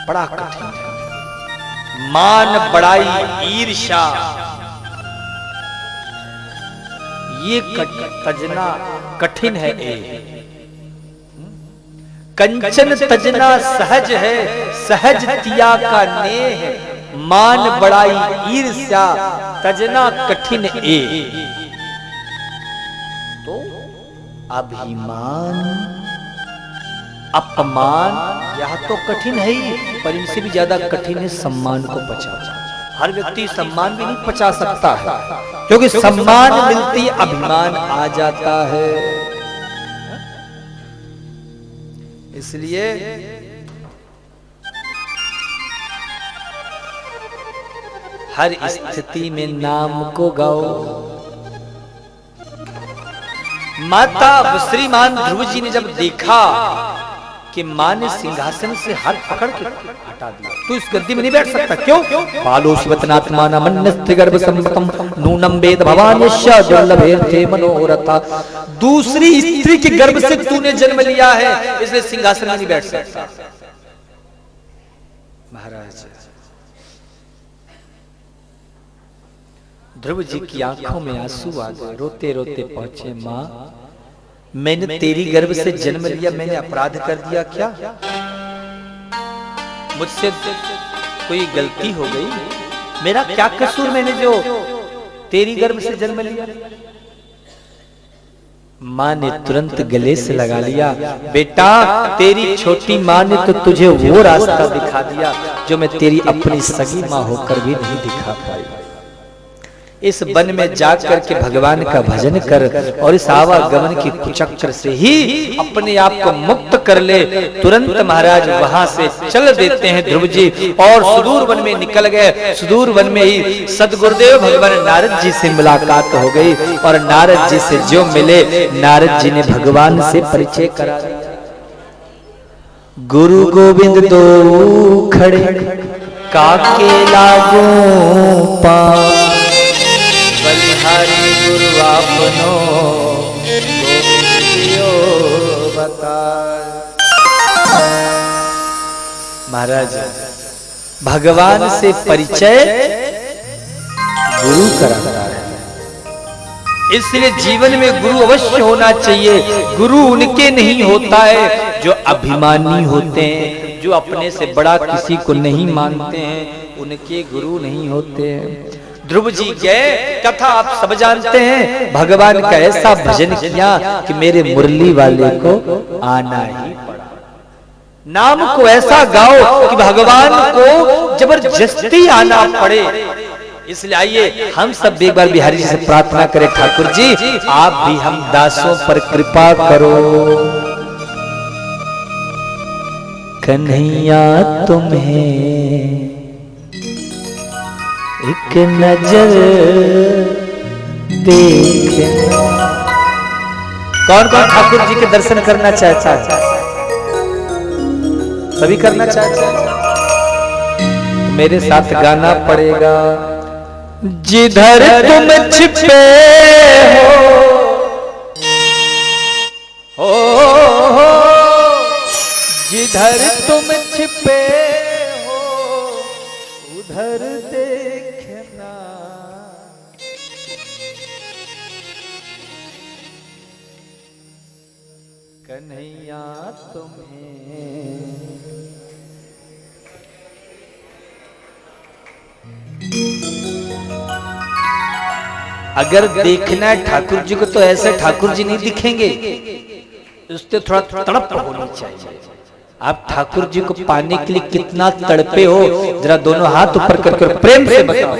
बड़ा कठिन है। मान बड़ाई ईर्ष्या ये तजना कठिन है। कंचन तजना सहज है, सहज तिया का नेह है। मान बड़ाई ईर्ष्या तजना कठिन ए। तो अभिमान अपमान यह तो कठिन है ही, पर इनसे भी ज्यादा कठिन है सम्मान को पचा। हर व्यक्ति सम्मान भी नहीं पचा सकता है, क्योंकि सम्मान मिलती अभिमान आ जाता है। इसलिए हर स्थिति में नाम को गाओ। माता श्रीमान ध्रुव जी ने जब देखा कि मां ने सिंहासन से हाथ पकड़ के हटा दिया, तो इस गद्दी में नहीं बैठ सकता। क्यों? बालो शिवतनात्माना मन्यस्त्रि गर्भ संपतम नूनम वेद भवान यस्य दुर्लभेर्थे मनोरथा। दूसरी स्त्री के गर्भ से तूने जन्म लिया है, इसलिए सिंहासन में नहीं बैठ सकता। महाराज ध्रुव जी की आंखों में आंसू आ गए। रोते रोते पहुंचे, मां मैंने तेरी गर्भ से जन्म लिया, मैंने अपराध कर दिया क्या? मुझसे कोई गलती हो गई? मेरा क्या कसूर, मैंने जो तेरी गर्भ से जन्म लिया? मां ने तुरंत गले से लगा लिया, बेटा तेरी छोटी मां ने तो तुझे वो रास्ता दिखा दिया जो मैं तेरी अपनी सगी मां होकर भी नहीं दिखा पाई। इस वन में जाकर के भगवान का भजन कर और इस आवागमन की कुचक्र से ही अपने आप को मुक्त कर ले। तुरंत महाराज वहां से चल देते हैं ध्रुव जी और सुदूर वन में निकल गए। सुदूर वन में ही सदगुरुदेव भगवान नारद जी से मुलाकात हो गई और नारद जी से जो मिले, नारद जी ने भगवान से परिचय करा दिया। गुरु गोविंद दो खड़े काके लागू पा बलिहारी गुरु आपनो गोविंदियो बता। महाराज भगवान से परिचय गुरु कराता है, इसलिए जीवन में गुरु अवश्य होना चाहिए। गुरु उनके नहीं होता है जो अभिमानी होते हैं, जो अपने से बड़ा किसी को नहीं मानते हैं, उनके गुरु नहीं होते हैं। ध्रुव जी गए, कथा आप सब जानते हैं, भगवान का ऐसा भजन किया कि मेरे मुरली वाले को आना ही पड़ा। नाम को ऐसा गाओ कि भगवान को जबरदस्ती आना पड़े। इसलिए आइए हम सब एक बार बिहारी जी से प्रार्थना करें, ठाकुर जी आप भी हम दासों पर कृपा करो। कन्हैया तुम्हें एक नजर देखना। कौन कौन ठाकुर जी के दर्शन करना चाहता है? सभी करना चाहते हैं तो मेरे साथ गाना पड़ेगा। जिधर तुम छिपे हो जिधर तुम छिपे हो उधर देखना। कन्हैया तुम्हें अगर देखना है ठाकुर जी को तो ऐसे ठाकुर जी नहीं दिखेंगे, उससे थोड़ा तड़प होनी चाहिए। आप ठाकुर जी को पाने के लिए कितना तड़पे हो, जरा दोनों हाथ ऊपर करके प्रेम से बताओ।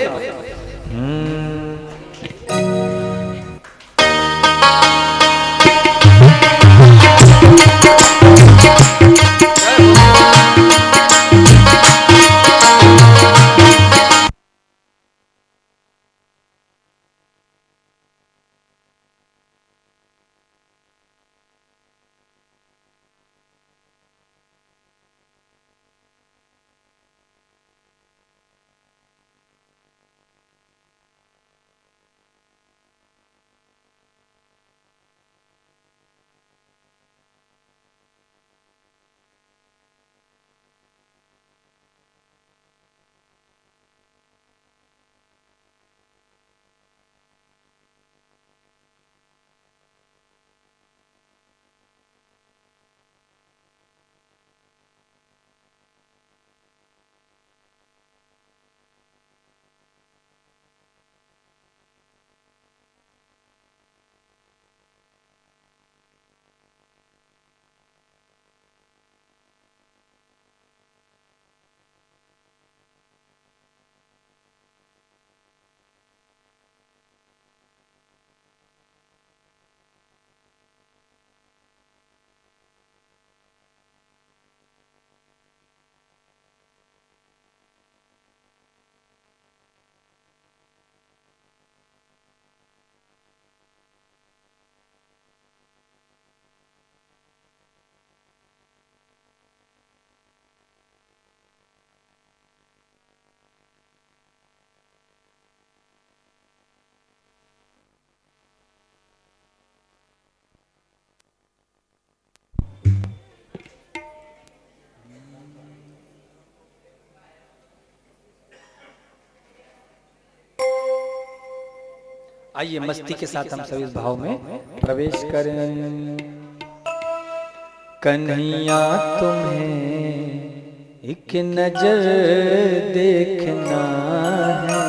आइए मस्ती के साथ हम सभी इस भाव में प्रवेश करें। कन्हैया तुम्हें एक नजर देखना है।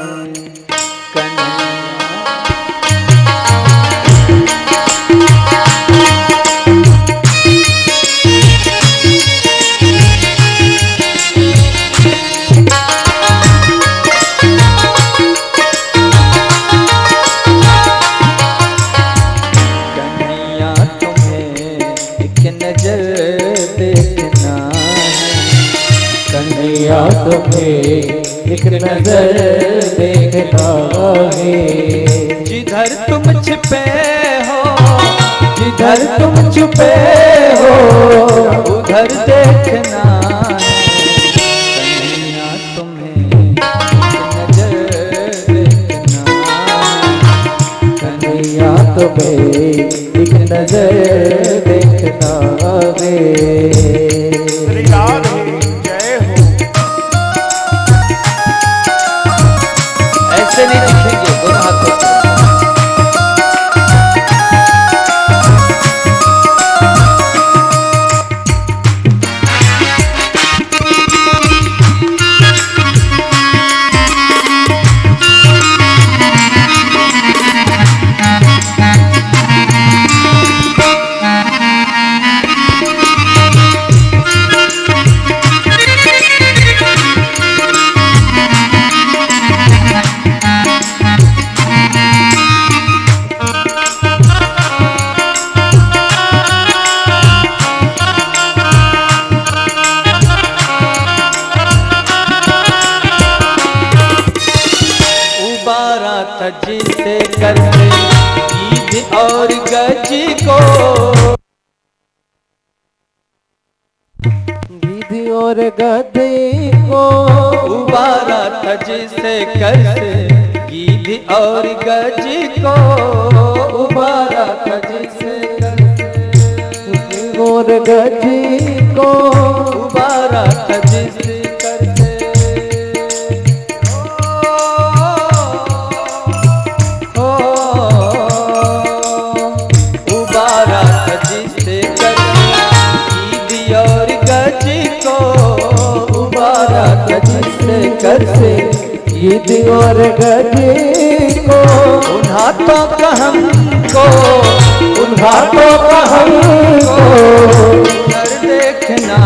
कन्हैया तुम्हें एक नजर देखना है। जिधर तुम छिपे हो, जिधर तुम छुपे हो उधर देखना है। कन्हैया तुम्हें तुम्हें एक नजर देखना है। श्री राधे जय हो। ऐसे नहीं दिखेंगे दोनों हाथों से। जिसे करते ईद और गज को, ईद और गधे को उबारा था जिसे करते ईद और गज को, उबारा था जिसे करते और गज को, उबारा था जिसे करते उबारा था जिसे करते ईद और गज को, उबारा था जिसे करते ईद और गज को, उन हाथों का हमको, उन हाथों का हमको कर देखना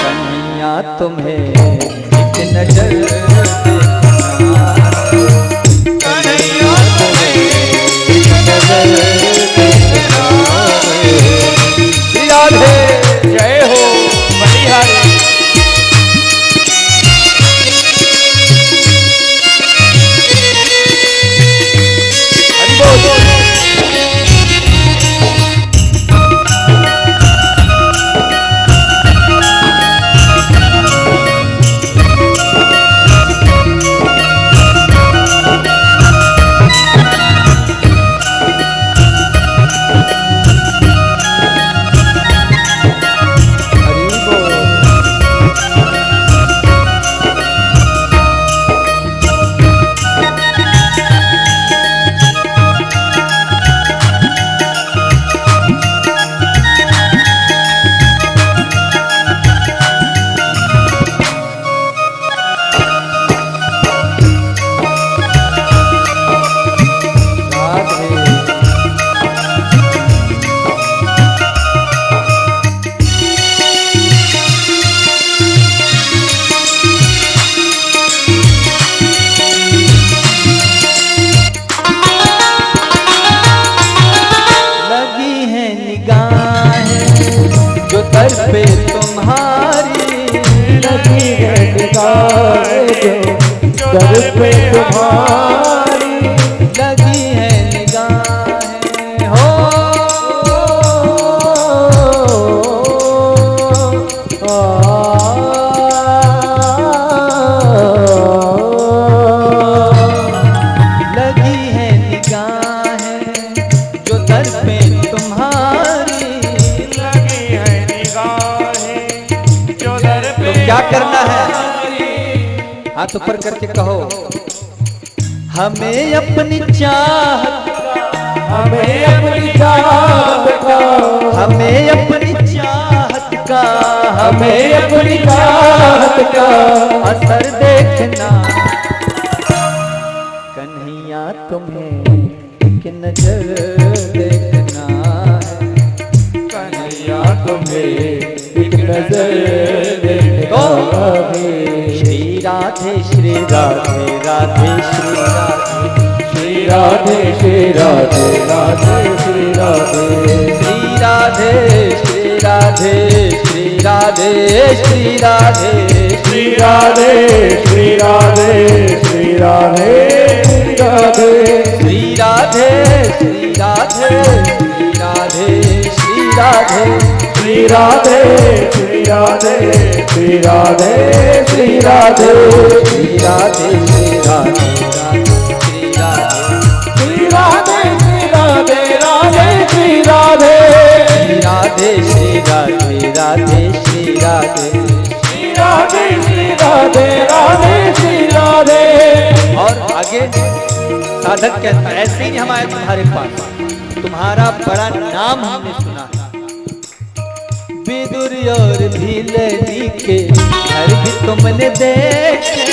कन्हैया तुम्हें एक नजर देखना, कन्हैया तुम्हें एक नजर देखना। श्री राधे जय हो बलिहारी। हरि बोल। हरि बोल। राधे लगी है निगाहें जो तर पे तुम्हारी, लगी है निगाहें जो दर पे तुम्हारी, लगी है निगाहें हो लगी है निगाहें जो दर पे तुम्हारी, लगी है निगाहें जो दर पे। तो क्या करना है? हाथ ऊपर करके कहो, हमें अपनी चाहत, हमें अपनी चाहत का, हमें अपनी चाहत का, हमें अपनी चाहत का असर देखना कन्हैया तुम्हें एक नजर देखना है, कन्हैया तुम्हें एक नजर देखना है। श्री राधे श्री राधे राधे श्री राधे, श्री राधे श्री राधे श्री राधे, श्री राधे श्री राधे श्री राधे, श्री राधे श्री राधे श्री राधे श्री राधे, श्री राधे श्री राधे श्री राधे, श्री राधे श्री राधे श्री राधे श्री राधे श्री राधे, श्री राधे श्री राधे श्री राधे, श्री राधे श्री श्री राधे श्री राधे राधे श्री राधे। और आगे साधक कहता है ऐसे ही हम आए तुम्हारे पास, तुम्हारा बड़ा नाम हमने सुना। विदुर और भीलनी के घर भी तुमने देखे,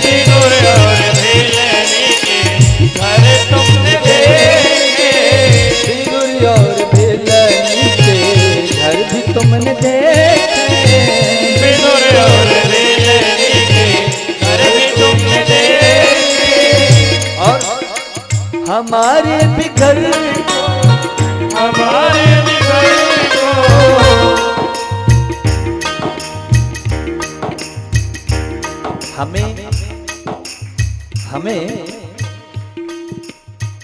विदुर और भीलनी के घर तुमने देखे, विदुर और भीलनी के घर भी तुमने देखे, विदुर और भीलनी के घर भी तुमने देखे। और हमारे भी घर हमारे बिगड़ को हमें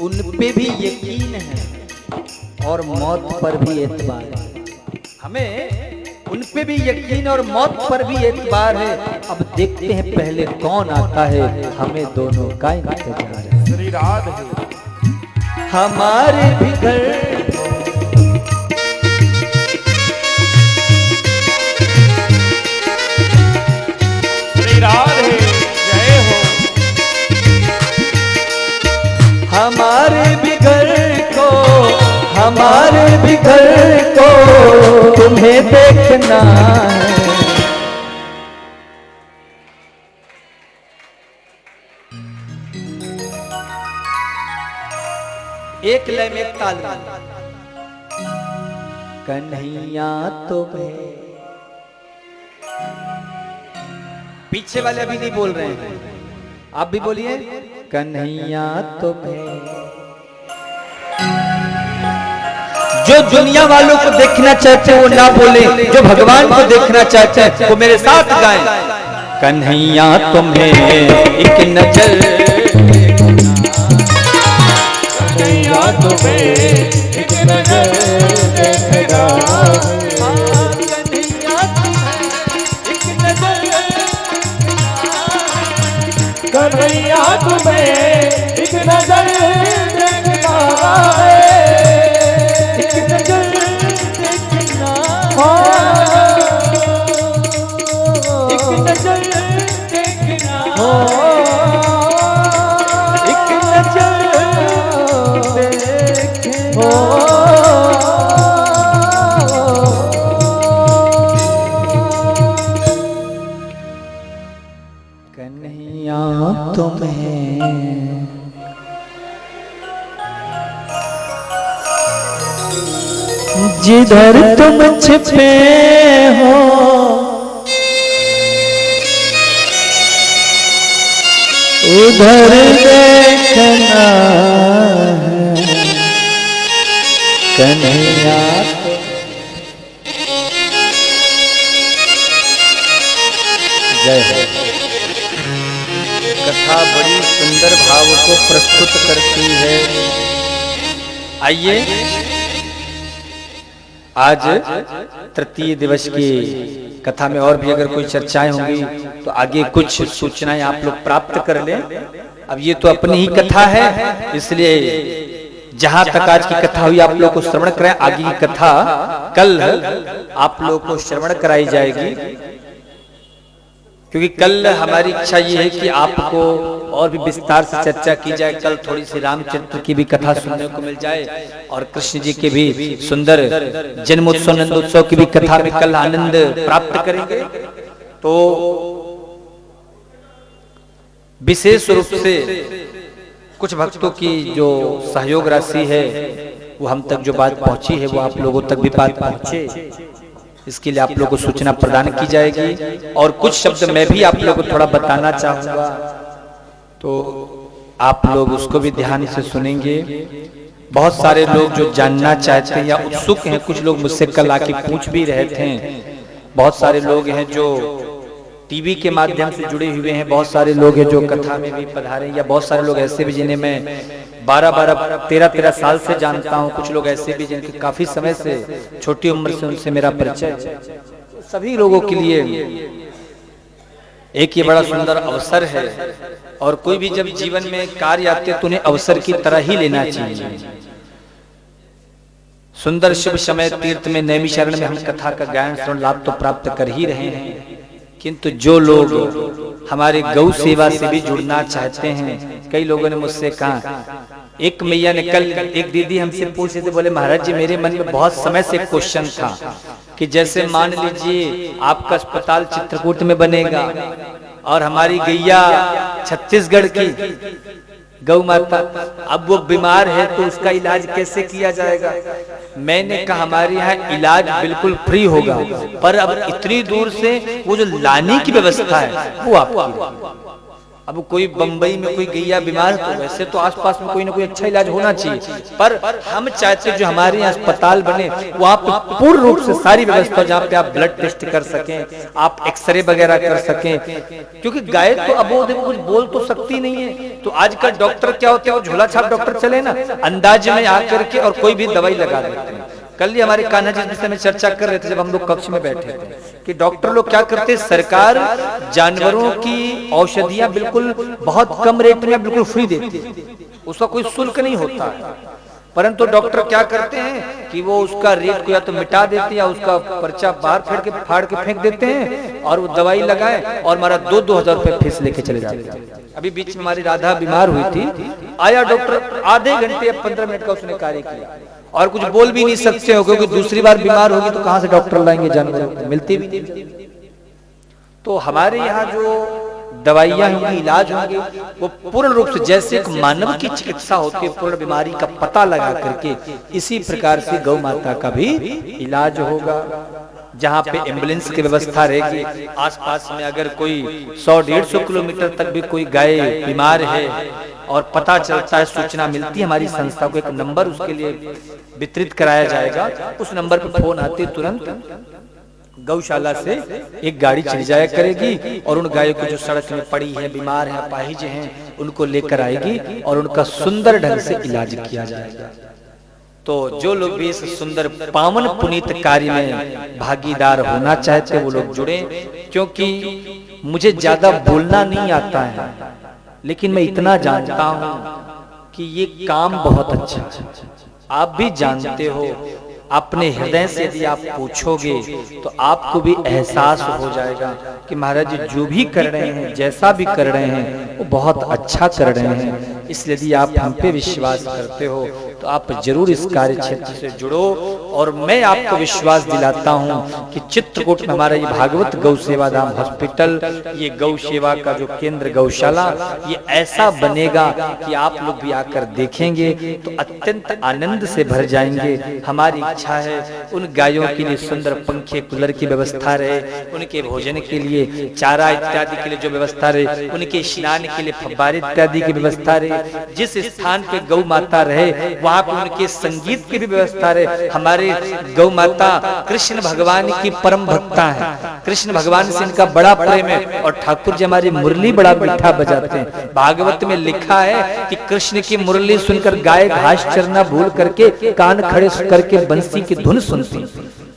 उन पे भी यकीन है और मौत पर भी एतबार है। हमें उन पे भी यकीन और मौत पर भी एतबार है। अब देखते हैं पहले कौन आता है, हमें दोनों का इंतजार है। श्री राधे हमारे भी घर राधे जय हो। हमारे भी घर को, हमारे भी घर को तुम्हें देखना है। एक लय में एक ताल में कन्हैया तुम्हें, पीछे वाले अभी नहीं बोल रहे हैं, आप भी बोलिए कन्हैया तुम्हें। जो दुनिया वालों को देखना चाहते हैं वो ना बोले, जो भगवान को देखना चाहते हैं वो मेरे साथ गाएं। कन्हैया तुम्हें एक नजर, कन्हैया तुम्हें एक नजर देखना, कन्हैया तुम्हें एक नजर देखना है, एक नजर देखना, एक नजर देखना, एक नजर देखना। कन्हैया तुम्हें जिधर तुम छिपे हो उधर देखना है। कन्हैया जय हो। कथा बड़ी सुंदर भाव को प्रस्तुत करती है। आइए आज तृतीय दिवस की कथा में और भी अगर कोई चर्चाएं होंगी तो आगे कुछ सूचनाएं आप लोग प्राप्त कर लें। अब ये तो अपनी ही कथा है, इसलिए जहां तक आज की कथा हुई आप लोग को श्रवण कराएं। आगे की कथा कल आप लोग को श्रवण कराई जाएगी, क्योंकि कल हमारी इच्छा ये है कि आपको और भी विस्तार से चर्चा की जाए। कल थोड़ी सी रामचंद्र की भी कथा सुनने को मिल जाए और कृष्ण जी के भी सुंदर जन्मोत्सव नंदोत्सव की भी कथा में कल आनंद प्राप्त करेंगे। तो विशेष रूप से कुछ भक्तों की जो सहयोग राशि है वो हम तक जो बात पहुंची है वो आप लोगों तक भी बात पहुंचे, इसके लिए आप लोगों को सूचना प्रदान की जाएगी। और कुछ शब्द मैं भी आप लोगों को थोड़ा बताना चाहूंगा, तो आप लोग उसको भी ध्यान से सुनेंगे। बहुत सारे लोग जो जानना चाहते हैं या उत्सुक हैं, कुछ लोग मुझसे कल आके पूछ भी रहे थे। बहुत सारे लोग हैं जो टीवी के माध्यम से जुड़े हुए हैं, बहुत सारे लोग हैं जो कथा में भी पधारे, या बहुत सारे लोग ऐसे भी जिन्हें मैं 12-13 साल से जानता हूं। कुछ लोग ऐसे भी जिनके काफी समय से छोटी उम्र से उनसे मेरा परिचय। सभी लोगों के लिए एक ये बड़ा सुंदर अवसर है, और कोई भी जब जीवन में कार्य आते तो उन्हें अवसर की तरह ही लेना चाहिए। सुंदर शुभ समय तीर्थ में नैमिषारण्य में हम कथा का गायन श्रवण लाभ तो प्राप्त कर ही रहे हैं, किंतु जो लोग हमारे गौ सेवा से भी जुड़ना चाहते हैं, कई लोगों ने मुझसे कहा, एक मैया ने कल एक दीदी हमसे पूछ रहे थे, बोले महाराज जी मेरे मन में बहुत समय से क्वेश्चन था कि जैसे मान लीजिए आपका अस्पताल चित्रकूट में बनेगा और हमारी गैया छत्तीसगढ़ की गौ माता, अब वो बीमार है तो उसका इलाज कैसे किया जाएगा। मैंने कहा हमारे यहाँ इलाज बिल्कुल फ्री होगा, पर अब इतनी दूर से वो जो लाने की व्यवस्था है वो आपकी। अब कोई बंबई में कोई गैया बीमार है तो वैसे तो आसपास में कोई ना कोई अच्छा इलाज होना चाहिए, पर हम चाहते जो हमारे यहाँ अस्पताल बने वहाँ पे पूर्ण रूप से सारी व्यवस्था, जहाँ पे आप ब्लड टेस्ट कर सकें, आप एक्सरे वगैरह कर सकें, क्योंकि गाय तो अब वो देखो कुछ बोल तो सकती नहीं है। तो आजकल डॉक्टर क्या होते हैं, वो झोला छाप डॉक्टर चले ना, अंदाज में आकर के और कोई भी दवाई लगा देते हैं। कल ही हमारे कान्हा जी विषय में चर्चा कर रहे थे जब हम लोग कक्ष में बैठे थे कि डॉक्टर लोग क्या करते हैं, सरकार जानवरों की औषधियां बिल्कुल बहुत कम रेट में बिल्कुल फ्री देती है, उसका कोई शुल्क नहीं होता है, परंतु डॉक्टर क्या करते हैं कि वो उसका रेट को या तो मिटा देते हैं या उसका पर्चा बाहर फाड़ के फेंक देते हैं और वो दवाई लगाए और हमारा 2-2 हजार रुपए फीस लेके चले जाते हैं। अभी बीच में हमारी राधा बीमार हुई थी, आया डॉक्टर, आधे घंटे या 15 मिनट का उसने कार्य किया और कुछ बोल भी नहीं सकते हो, क्योंकि दूसरी बार बीमार होगी तो कहां से डॉक्टर लाएंगे, जानवर मिलती भी नहीं। तो हमारे यहाँ जो दवाइयां होंगी, इलाज होंगे, वो पूर्ण रूप से जैसे एक मानव की चिकित्सा होती है पूर्ण बीमारी का पता लगा करके, इसी प्रकार से गौ माता का भी इलाज होगा। जहाँ पे एम्बुलेंस की व्यवस्था रहेगी, आसपास में अगर कोई 100-150 किलोमीटर तक भी कोई गाय बीमार है और पता चलता है, सूचना मिलती है, हमारी संस्था को एक नंबर उसके लिए वितरित कराया जाएगा, उस नंबर पर फोन आते तुरंत गौशाला से एक गाड़ी चली जाया करेगी और उन गायों को जो सड़क में पड़ी है, बीमार है, अपाहिज हैं, उनको लेकर आएगी और उनका सुंदर ढंग से इलाज किया जाएगा। तो जो लोग भी इस सुंदर पावन पुनीत कार्य में भागीदार होना चाहते हैं वो लोग जुड़े, क्योंकि मुझे ज्यादा बोलना नहीं आता है, लेकिन मैं इतना जानता हूं कि ये काम बहुत अच्छा है। आप भी जानते हो, अपने हृदय से यदि आप पूछोगे तो आपको भी एहसास हो जाएगा कि महाराज जी जो भी कर रहे हैं, जैसा भी कर रहे हैं, वो बहुत अच्छा कर रहे हैं। इसलिए यदि आप हम पे विश्वास करते हो तो आप जरूर इस कार्य क्षेत्र से जुड़ो। और मैं आपको विश्वास दिलाता हूं कि चित्रकूट में हमारा ये भागवत गौ सेवा धाम हॉस्पिटल, ये गौ सेवा का जो केंद्र गौशाला, ये ऐसा बनेगा कि आप लोग भी आकर देखेंगे तो अत्यंत आनंद से भर जाएंगे। हमारी इच्छा है उन गायों के लिए सुंदर पंखे कूलर की व्यवस्था रहे, उनके भोजन के लिए चारा इत्यादि के लिए जो व्यवस्था रहे, उनके स्नान के लिए फव्वारे इत्यादि की व्यवस्था रहे, जिस स्थान पे गौ माता रहे वहां पर उनके संगीत की भी व्यवस्था रहे। हमारे गौ माता कृष्ण भगवान की परम भक्ता है, कृष्ण भगवान से इनका बड़ा प्रेम है और ठाकुर जी हमारी मुरली बड़ा मीठा बजाते हैं। भागवत में लिखा है कि कृष्ण की मुरली सुनकर गाय घास चरना भूल करके कान खड़े करके बंसी की धुन सुनती।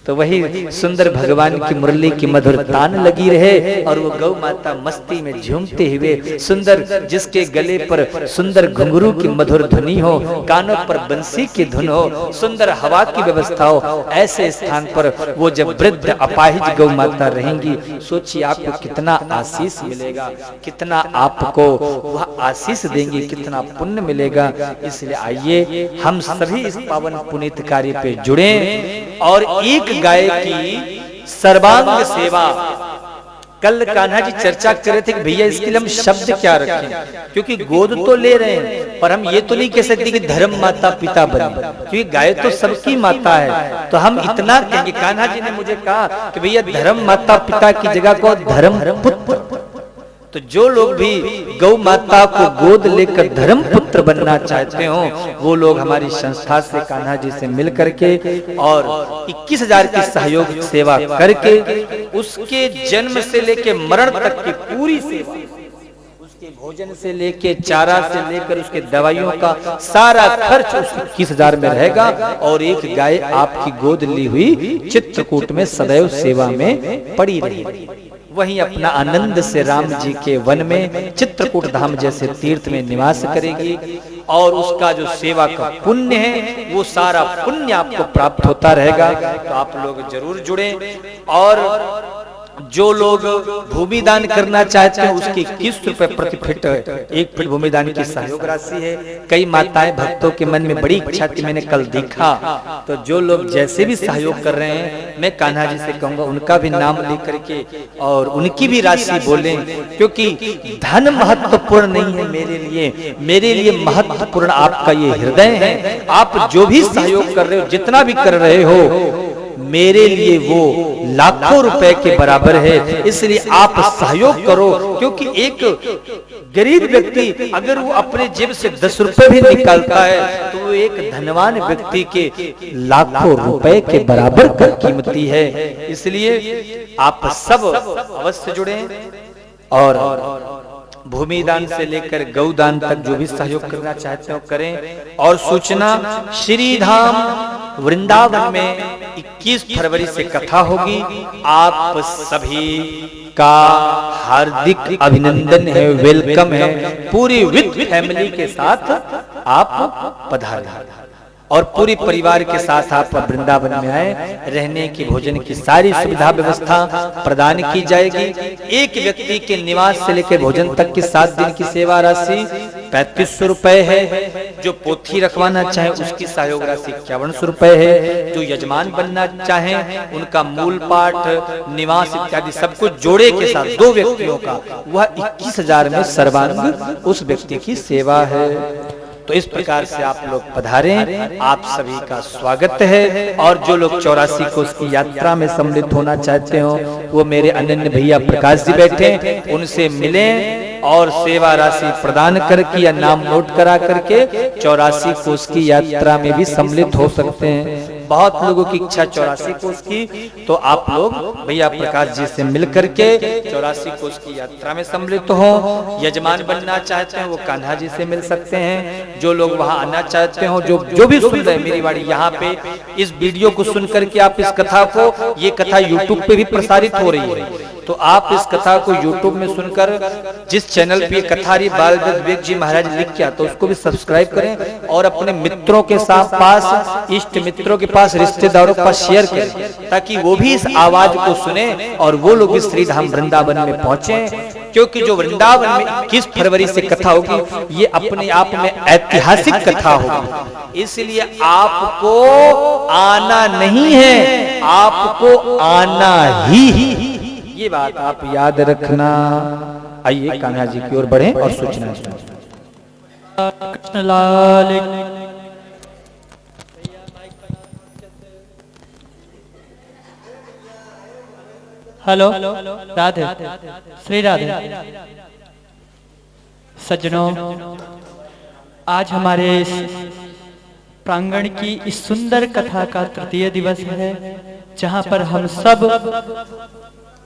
तो वही सुंदर भगवान की मुरली की मधुर तान लगी रहे और वो गौ माता मस्ती में झूमते हुए सुंदर, जिसके गले पर सुंदर घुंघरू की मधुर ध्वनि हो, कानों पर बंसी की धुन हो, सुंदर हवा की व्यवस्था हो, ऐसे स्थान पर वो जब वृद्ध अपाहिज गौ माता रहेंगी, सोचिए आपको कितना आशीष मिलेगा, कितना आपको वह आशीष देंगे, कितना पुण्य मिलेगा। इसलिए आइए हम सभी इस पावन पुनीत कार्य पे जुड़े और एक गाय की सर्वांग सेवा। कल कान्हा जी चर्चा कर रहे थे कि भैया इसके लिए हम शब्द क्या रखें, क्योंकि गोद तो ले रहे हैं पर हम ये तो नहीं कह सकते कि धर्म माता पिता बने, क्योंकि गाय तो सबकी माता है। तो हम इतना कहेंगे, कान्हा जी ने मुझे कहा कि भैया धर्म माता पिता की जगह को धर्म पुत्र। तो जो लोग भी गौ माता को गोद लेकर धर्म पुत्र बनना चाहते हो वो लोग हमारी संस्था से, कान्हा जी से मिल करके और 21,000 की सहयोग सेवा करके उसके जन्म से लेके मरण तक की पूरी सेवा, उसके भोजन से लेके चारा से लेकर उसके दवाइयों का सारा खर्च उस 21,000 में रहेगा। और एक गाय आपकी गोद ली हुई चित्रकूट में सदैव सेवा में पड़ी रहेगी, वहीं अपना आनंद से राम जी के वन में चित्रकूट धाम जैसे तीर्थ में निवास करेगी। और उसका जो सेवा का पुण्य है वो सारा पुण्य आपको प्राप्त होता रहेगा। तो आप लोग जरूर जुड़े। और जो लोग भूमि दान करना चाहते हैं उसकी 21 रुपए प्रति फीट 1 फीट भूमि दान की सहयोग राशि है। कई माताएं भक्तों के मन में बड़ी इच्छा थी, मैंने कल देखा। तो जो लोग जैसे भी सहयोग कर रहे हैं मैं कान्हा जी से कहूंगा उनका भी नाम लेकर के और उनकी भी राशि बोलें, क्योंकि धन महत्वपूर्ण नहीं है मेरे लिए महत्वपूर्ण आपका ये हृदय है। आप जो भी सहयोग कर रहे हो, जितना भी कर रहे हो, मेरे लिए वो लाखों रुपए के बराबर है। इसलिए आप सहयोग करो, क्योंकि एक गरीब व्यक्ति अगर वो अपने जेब से 10 रुपए भी निकालता है तो वो एक धनवान व्यक्ति के लाखों रुपए के बराबर का कीमती है। इसलिए आप सब अवश्य जुड़े और भूमि दान से लेकर गौ दान तक जो भी सहयोग करना चाहते हो करें। और सूचना, श्री धाम वृंदावन में 21 फरवरी से कथा होगी। आप सभी का हार्दिक अभिनंदन है, वेलकम है। पूरी विद फैमिली के साथ आप पधारें और पूरी परिवार के साथ आप वृंदावन में आए। रहने की, भोजन की सारी सुविधा व्यवस्था प्रदान की जाएगी। एक व्यक्ति के निवास से लेकर भोजन तक की 7 दिन की सेवा राशि 3500 रुपए है। जो पोथी रखवाना चाहे उसकी सहयोग राशि 5100 रुपए है। जो यजमान बनना चाहे उनका मूल पाठ, निवास इत्यादि सब कुछ जोड़े के साथ 2 व्यक्तियों का वह 21,000 में सर्वांग उस व्यक्ति की सेवा है। तो इस प्रकार से आप लोग पधारें, आप सभी का स्वागत है। और जो लोग 84 कोस की यात्रा में सम्मिलित होना चाहते हो वो मेरे अनन्य भैया प्रकाश जी बैठे, उनसे मिलें और सेवा राशि प्रदान करके या नाम नोट करा करके 84 कोस की यात्रा में भी सम्मिलित हो सकते हैं। बहुत लोगों की इच्छा 84 कोस की, तो आप लोग भैया प्रकाश जी से मिल करके 84 कोस की यात्रा में सम्मिलित हो। यजमान बनना चाहते हैं वो कान्हा जी से मिल सकते हैं। जो लोग वहां आना चाहते हो, जो भी सुन रहे हैं मेरी वाणी यहाँ पे इस वीडियो को सुन करके आप इस कथा को, ये कथा यूट्यूब पे भी प्रसारित हो रही है, तो आप इस कथा को यूट्यूब में सुनकर जिस चैनल पे कथारी बाल विवेक जी महाराज लिख के आता उसको भी सब्सक्राइब करें और अपने मित्रों के साथ पास, इष्ट मित्रों के पास, रिश्तेदारों के पास शेयर करें, ताकि वो भी इस आवाज को सुने और वो लोग भी श्री धाम वृंदावन में पहुंचे। क्योंकि जो वृंदावन में 21 फरवरी से कथा होगी ये अपने आप में ऐतिहासिक कथा होगी। इसलिए आपको आना नहीं है, आपको आना ही। ये बात आप याद रखना। आइए कान्हा जी की ओर बढ़ें और सूचना सुनें। कृष्ण लाल। हेलो, राधे, श्री राधे। सज्जनों, आज हमारे इस प्रांगण की इस सुंदर कथा का तृतीय दिवस है, जहां पर हम सब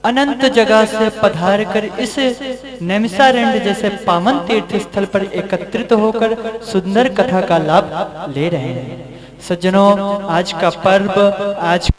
अनंत जगह से पधार कर इस नैमिषारण्य जैसे पावन तीर्थ स्थल पर एकत्रित होकर सुंदर कथा का लाभ ले रहे हैं। सज्जनों, आज का पर्व, आज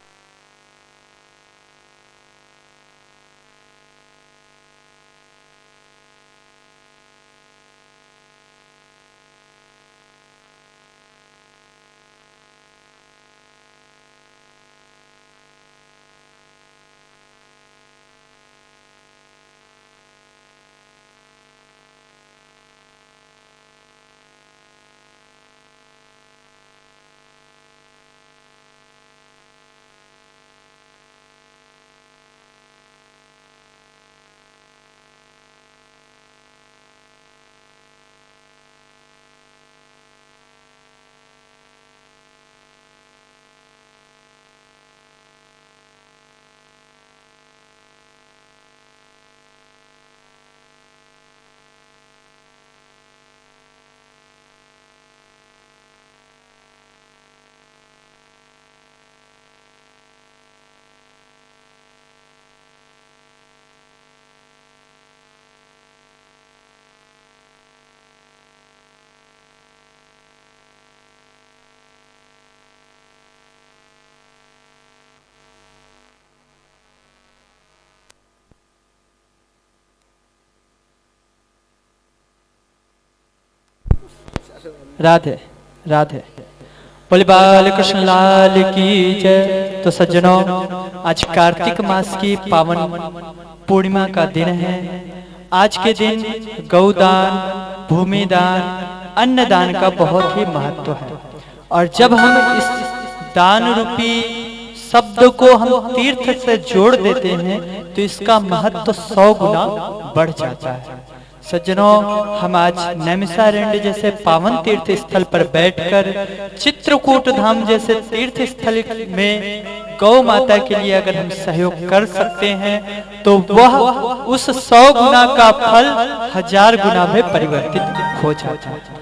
राधे राधे। बोले बाल कृष्ण लाल की जय। तो सज्जनों, आज कार्तिक मास की पावन पूर्णिमा का दिन है। आज के दिन गौदान, भूमिदान, अन्नदान का बहुत ही महत्व है। और जब हम इस दान रूपी शब्द को हम तीर्थ से जोड़ देते हैं तो इसका महत्व 100 गुना बढ़ जाता है। सज्जनों, हम आज नैमिषारण्य जैसे पावन तीर्थ स्थल पर बैठकर चित्रकूट धाम जैसे तीर्थ स्थल में गौ माता के लिए अगर हम सहयोग कर सकते हैं तो वह उस 100 गुना का फल 1000 गुना में परिवर्तित हो जाता है।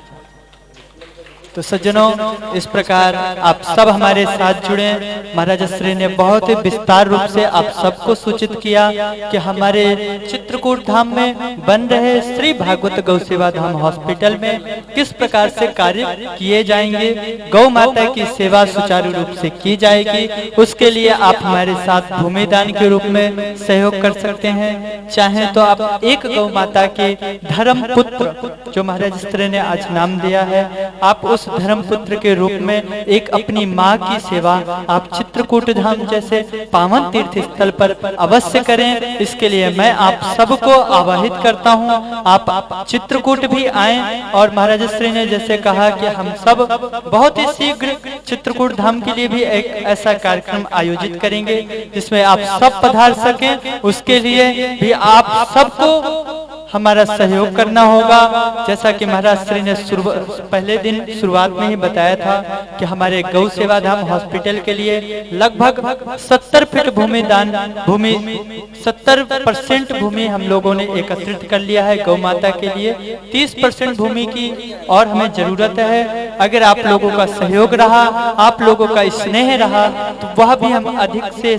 तो सज्जनों, इस प्रकार आप सब हमारे साथ जुड़े। महाराज श्री ने बहुत ही विस्तार रूप से आप सबको सूचित किया कि हमारे चित्रकूट धाम में बन रहे श्री भागवत गौ सेवा धाम हॉस्पिटल में किस प्रकार से कार्य किए जाएंगे, गौ माता की सेवा सुचारू रूप से की जाएगी। उसके लिए आप हमारे साथ भूमिदान के रूप में सहयोग कर सकते हैं। चाहे तो आप एक गौ माता के धर्म पुत्र, जो महाराज श्री ने आज नाम दिया है, आप उस धर्मपुत्र के रूप में एक अपनी माँ की सेवा आप चित्रकूट धाम जैसे पावन तीर्थ स्थल पर अवश्य करें। इसके लिए मैं आप सबको आवाहित करता हूँ, आप चित्रकूट भी आएं। और महाराज श्री ने जैसे कहा कि हम सब बहुत ही शीघ्र चित्रकूट धाम के लिए भी एक ऐसा कार्यक्रम आयोजित करेंगे जिसमें आप सब पधार सकें। उसके लिए भी आप सबको हमारा सहयोग करना होगा। जैसा कि महाराज श्री ने पहले दिन शुरुआत में ही बताया था कि हमारे गौ सेवा धाम हॉस्पिटल के लिए लगभग 70 फीट भूमि 70% भूमि हम लोगों ने एकत्रित कर लिया है गौ माता के लिए। 30% भूमि की और हमें जरूरत है। अगर आप लोगों का सहयोग रहा, आप लोगों का स्नेह रहा, तो वह भी हम अधिक से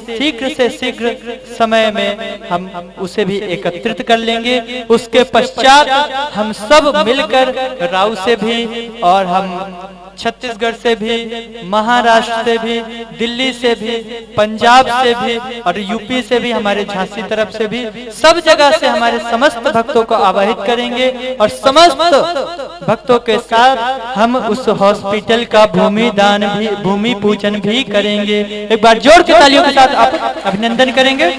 शीघ्र समय में हम उसे भी एकत्रित कर लेंगे। उसके पश्चात हम सब मिलकर राव से भी और हम छत्तीसगढ़ से भी, महाराष्ट्र से भी, दिल्ली से भी, पंजाब से भी और यूपी से भी, हमारे झांसी तरफ से भी, सब जगह से हमारे समस्त भक्तों को आवाहित करेंगे और समस्त भक्तों के साथ हम उस हॉस्पिटल का भूमि पूजन भी करेंगे। एक बार जोर की तालियों के साथ आप अभिनंदन करेंगे।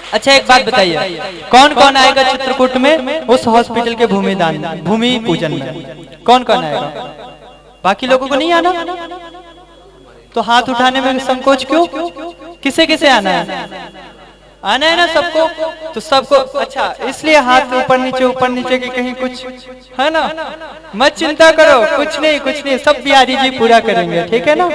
अच्छा, एक बात बताइए, कौन कौन आएगा चित्रकूट में उस हॉस्पिटल के भूमि पूजन में? कौन कौन आएगा? बाकी लोगों को नहीं आना? तो हाथ उठाने में संकोच क्यों? किसे किसे आना है? आना है ना सबको? तो सबको। अच्छा, इसलिए हाथ ऊपर नीचे की कहीं कुछ है ना, मत चिंता करो, कुछ नहीं, सब बिहारी जी पूरा करेंगे, ठीक है ना?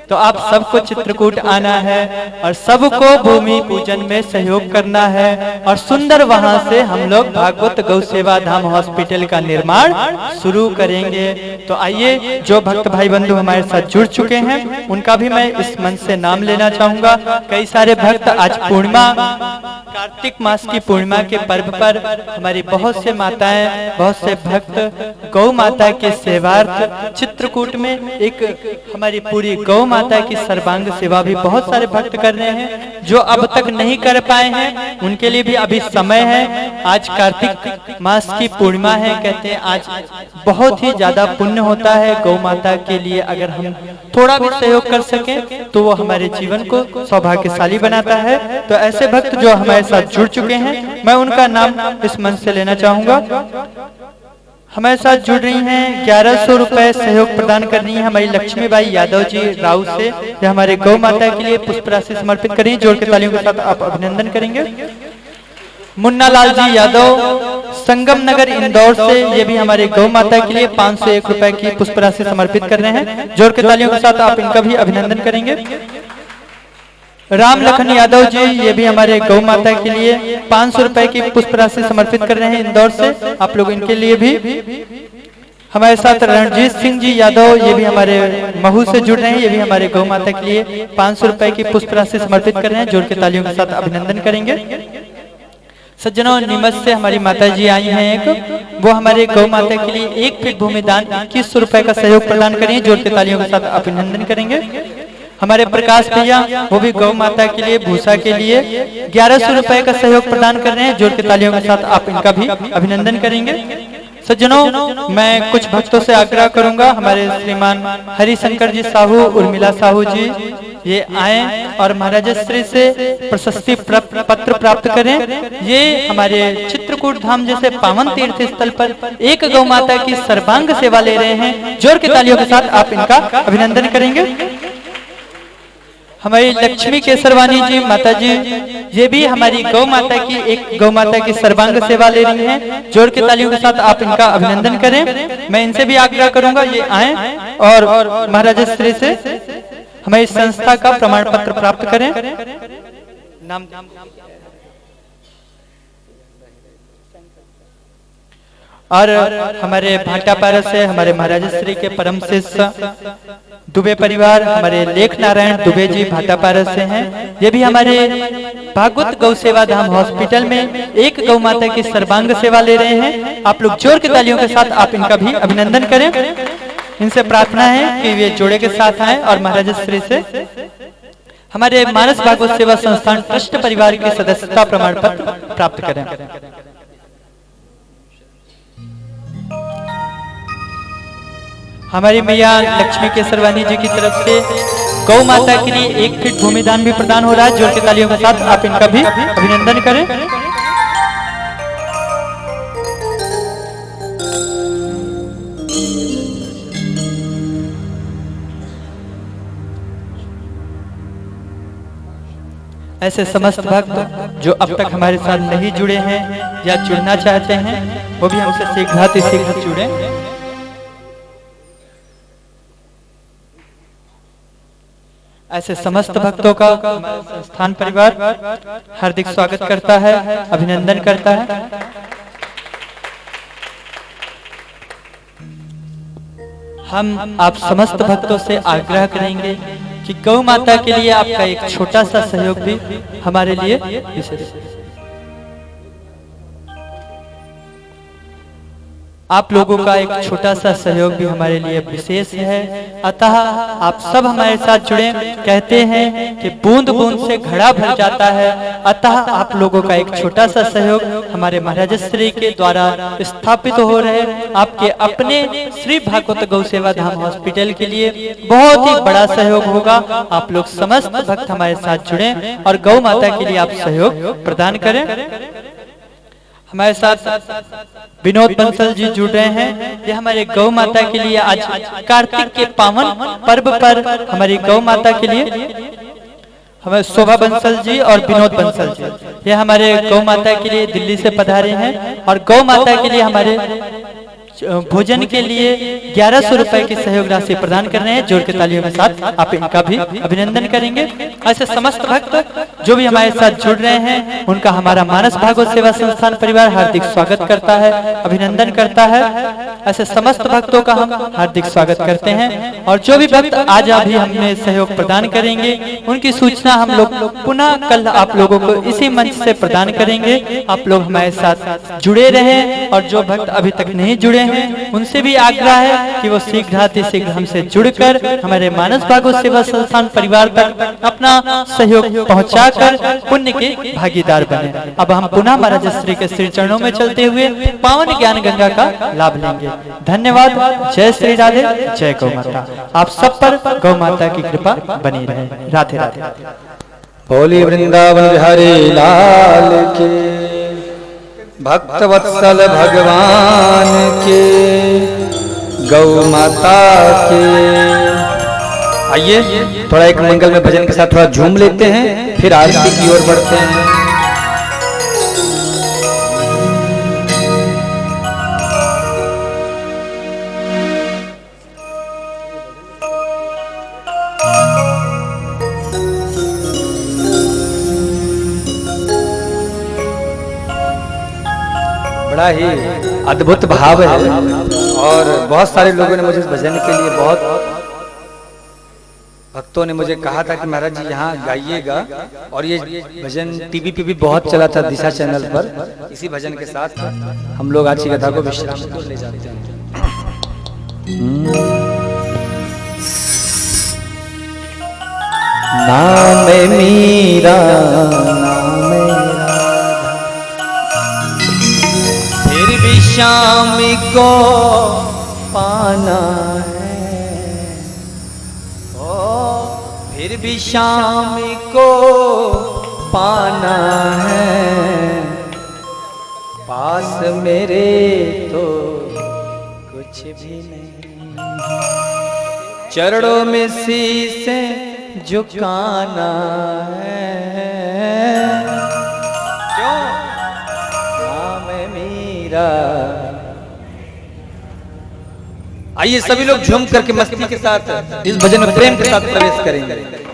तो आप सबको चित्रकूट आना है और सबको भूमि पूजन में सहयोग करना है और सुंदर वहां से हम लोग भागवत गौ सेवा धाम हॉस्पिटल का निर्माण शुरू करेंगे। तो आइए, जो भक्त भाई बंधु हमारे साथ जुड़ चुके हैं उनका भी मैं इस मंच से नाम लेना चाहूंगा। कई सारे भक्त आज पूर्णिमा, कार्तिक मास की पूर्णिमा के पर्व पर हमारी बहुत से माताएं, बहुत से भक्त गौ माता के सेवार्थ चित्रकूट में एक हमारी पूरी गौ माता की सर्वांग सेवा भी बहुत सारे भक्त कर रहे हैं। जो अब तक नहीं कर पाए हैं उनके लिए भी अभी समय है। आज कार्तिक मास की पूर्णिमा है, कहते हैं आज बहुत ही ज्यादा पुण्य होता है गौ माता के लिए। अगर हम थोड़ा भी सहयोग कर सकें तो वो हमारे जीवन को सौभाग्यशाली बनाता है। तो ऐसे भक्त जो हमारे साथ जुड़ चुके हैं, मैं उनका नाम इस मंच से लेना चाहूंगा। हमारे साथ जुड़ रही हैं, 1100 रुपए सहयोग प्रदान कर रही हैं हमारी लक्ष्मीबाई यादव जी राव से। ये हमारे गौ माता के लिए पुष्प राशि समर्पित करें। जोर के तालियों के साथ आप अभिनंदन करेंगे। मुन्ना लाल जी यादव संगम नगर इंदौर से, ये भी हमारे गौ माता के लिए 501 रुपए की पुष्प राशि समर्पित कर रहे हैं। जोर के तालियों के साथ आप इनका भी अभिनंदन करेंगे। राम लखन यादव जी, ये भी हमारे गौ माता के लिए 500 रुपए की पुष्प राशि समर्पित कर रहे हैं इंदौर से। आप लोग इनके लिए भी। हमारे साथ रणजीत सिंह जी यादव, ये भी हमारे महू से जुड़ रहे हैं, ये भी हमारे गौ माता के लिए 500 रुपए की पुष्प राशि समर्पित कर रहे हैं। जोर के तालियों के साथ अभिनंदन करेंगे। सज्जनों, नीमच से हमारी माता जी आई हैं एक, वो हमारे गौ माता के लिए 1 फीट भूमि दान 2100 रुपए का सहयोग प्रदान करें। जोर के तालियों के साथ अभिनंदन करेंगे। हमारे प्रकाश भैया, वो भी गौ माता के लिए भूसा के लिए 1100 रुपए का सहयोग प्रदान कर रहे हैं। जोर के तालियों के साथ आप इनका भी अभिनंदन करेंगे। सज्जनों, मैं कुछ भक्तों से आग्रह करूंगा, हमारे श्रीमान हरिशंकर जी साहू, उर्मिला साहू जी ये आए और महाराज श्री से प्रशस्ति पत्र प्राप्त करें। ये हमारे चित्रकूट धाम जैसे पावन तीर्थ स्थल पर एक गौ माता की सर्वांग सेवा ले रहे हैं। जोर की तालियों के साथ आप इनका अभिनंदन करेंगे। हमारी लक्ष्मी केसरवानी जी माता जी, ये भी हमारी गौ माता की एक गौ माता की सर्वांग सेवा ले रही हैं। जोर की तालियों के साथ आप इनका अभिनंदन करें। मैं इनसे भी आग्रह करूंगा ये आए और महाराज श्री से हमारी संस्था का प्रमाण पत्र प्राप्त करें। नाम और हमारे भाटापारा से हमारे महाराज श्री के परम शिष्य दुबे परिवार, हमारे लेख नारायण दुबे जी भाटापारा से हैं। ये भी हमारे भागवत गौ सेवा धाम हॉस्पिटल में एक गौ माता की सर्वांग सेवा ले रहे हैं। आप लोग जोर की तालियों के साथ आप इनका भी अभिनंदन करें। इनसे प्रार्थना है कि वे जोड़े के साथ आए और महाराज श्री से हमारे मानस भागवत सेवा संस्थान ट्रस्ट परिवार की सदस्यता प्रमाण पत्र प्राप्त करें। हमारी मैया लक्ष्मी केसरवानी जी की तरफ से गौ माता के लिए 1 फीट भूमिदान भी प्रदान हो रहा है। जोर की तालियों के साथ आप इनका भी अभिनंदन करें। ऐसे समस्त भक्त जो अब तक हमारे साथ नहीं जुड़े हैं या जुड़ना चाहते हैं, वो भी हमसे शीघ्र जुड़े। ऐसे समस्त भक्तों का संस्थान परिवार हार्दिक स्वागत करता है, अभिनंदन करता है। हम आप समस्त भक्तों से आग्रह करेंगे कि गौ माता के लिए आपका एक छोटा सा सहयोग भी हमारे लिए विशेष है। आप लोगों का एक छोटा सा सहयोग भी हमारे लिए विशेष है। अतः आप सब हमारे साथ जुड़े। कहते हैं कि बूंद बूंद से घड़ा भर जाता है। अतः आप लोगों का एक छोटा सा सहयोग हमारे महाराज श्री के द्वारा स्थापित हो रहे आपके अपने श्री भागवत गौ सेवा धाम हॉस्पिटल के लिए बहुत ही बड़ा सहयोग होगा। आप लोग समस्त भक्त हमारे साथ जुड़े और गौ माता के लिए आप सहयोग प्रदान करें। हमारे साथ विनोद बंसल जी जुड़ रहे हैं। ये हमारे गौ माता के लिए आज कार्तिक के पावन पर्व पर हमारी गौ माता के लिए हमारे शोभा बंसल जी और विनोद बंसल जी, ये हमारे गौ माता के लिए दिल्ली से पधारे हैं और गौ माता के लिए हमारे भोजन के लिए 1100 रुपए की सहयोग राशि प्रदान कर रहे हैं। जोर के तालियों के साथ आप इनका भी अभिनंदन करेंगे। ऐसे समस्त भक्त जो भी हमारे साथ जुड़ रहे हैं उनका हमारा मानस भागवत सेवा संस्थान परिवार हार्दिक स्वागत करता है, अभिनंदन करता है। ऐसे समस्त भक्तों का हम हार्दिक स्वागत करते हैं और जो भी भक्त आज अभी हमें सहयोग प्रदान करेंगे उनकी सूचना हम लोग पुनः कल आप लोगों को इसी मंच से प्रदान करेंगे। आप लोग हमारे साथ जुड़े रहें और जो भक्त अभी तक नहीं जुड़े हैं उनसे भी आग्रह है कि वो शीघ्र हमसे जुड़कर हमारे मानस भागवत सेवा संस्थान परिवार तक अपना सहयोग पहुंचाकर पुण्य के भागीदार बने। अब हम पुनः महाराज श्री के श्री चरणों में चलते हुए पावन ज्ञान गंगा का लाभ लेंगे। धन्यवाद। जय श्री राधे, जय गौ माता। आप सब पर गौ माता की कृपा बनी रहे। राधे राधे। बोली वृंदावन बिहारी लाल के, भक्त वत्सल भगवान के, गौ माता के। आइए थोड़ा एक मंगल में भजन के साथ थोड़ा झूम लेते हैं, फिर आरती की ओर बढ़ते हैं। बड़ा ही अद्भुत भाव है और बहुत सारे लोगों ने मुझे इस भजन के लिए, बहुत भक्तों ने मुझे कहा था कि महाराज जी यहाँ गाइएगा। और ये भजन टीवी पे भी बहुत चला था, दिशा चैनल पर। इसी भजन के साथ हम लोग आज की कथा को विश्राम को ले जाते हैं। नाम मीरा नाम फिर भी श्याम को पाना है, ओ फिर भी श्याम को पाना है, पास मेरे तो कुछ भी नहीं, चरणों में शीश झुकाना है, क्यों नाम है मीरा। आइए सभी लोग झूम करके मस्ती के साथ इस भजन में प्रेम के साथ प्रवेश करेंगे।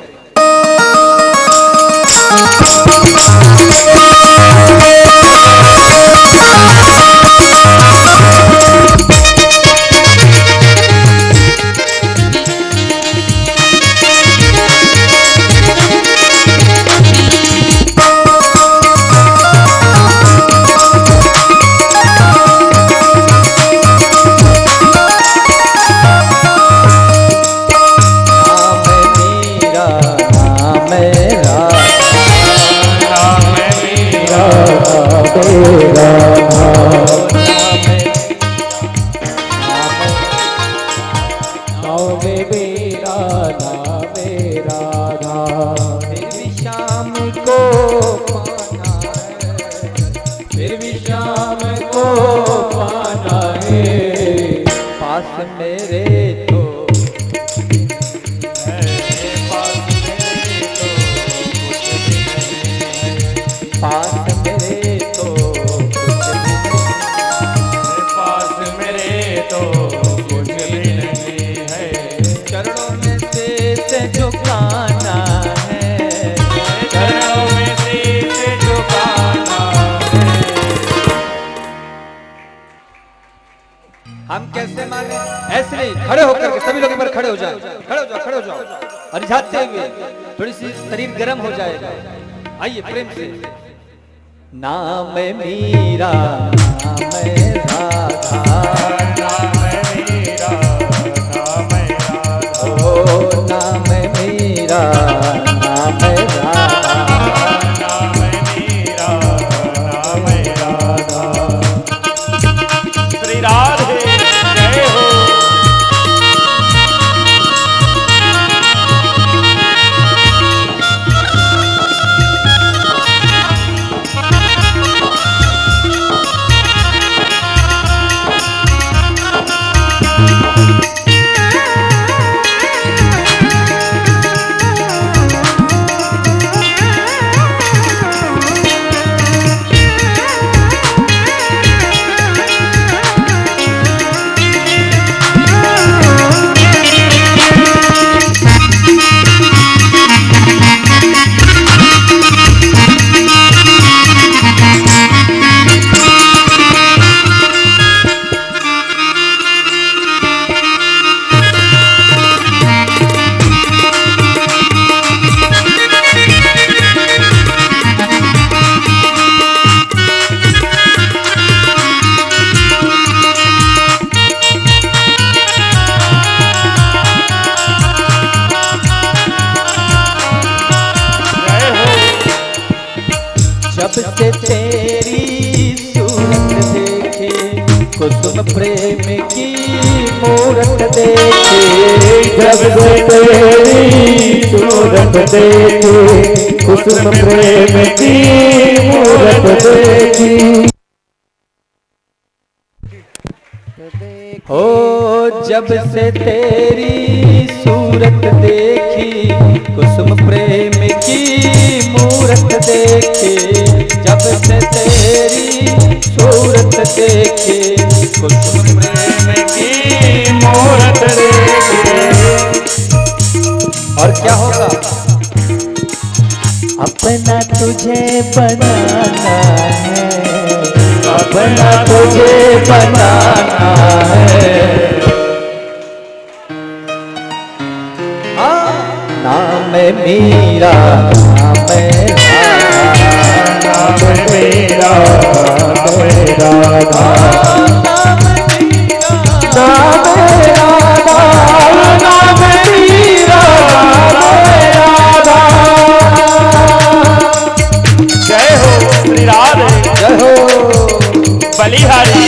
हम कैसे माने? ऐसे नहीं, खड़े होकर के सभी लोग एक बार खड़े हो जाओ, खड़े हो जाओ, खड़े हो जाओ और रिझाते हुए थोड़ी सी शरीर गर्म हो जाएगा। आइए प्रेम से। नाम मीरा नाम राधा, नाम मीरा नाम राधा, ओ नाम मीरा नाम राधा, नाम मीरा नाम राधा। श्री राधे जय हो। जब से तेरी सूरत देखे, कुसुम प्रेम की मूरत देखे, जब से तेरी सूरत देखी, कुसुम प्रेम की मूरत देखी। हो जब से तेरी सूरत देखी, कुसुम प्रेम की मूरत देखी, जब से तेरी सूरत देखी, कुसुम प्रेम की मूरत देखी। और क्या होगा? अपना तुझे बनाना है, अपना तुझे बनाना है, नाम मीरा नाम राधा, नाम मेरा नाम राधा, नाम मीरा नाम राधा, नाम मीरा नाम राधा। जय हो श्री राधे। जय हो बलिहारी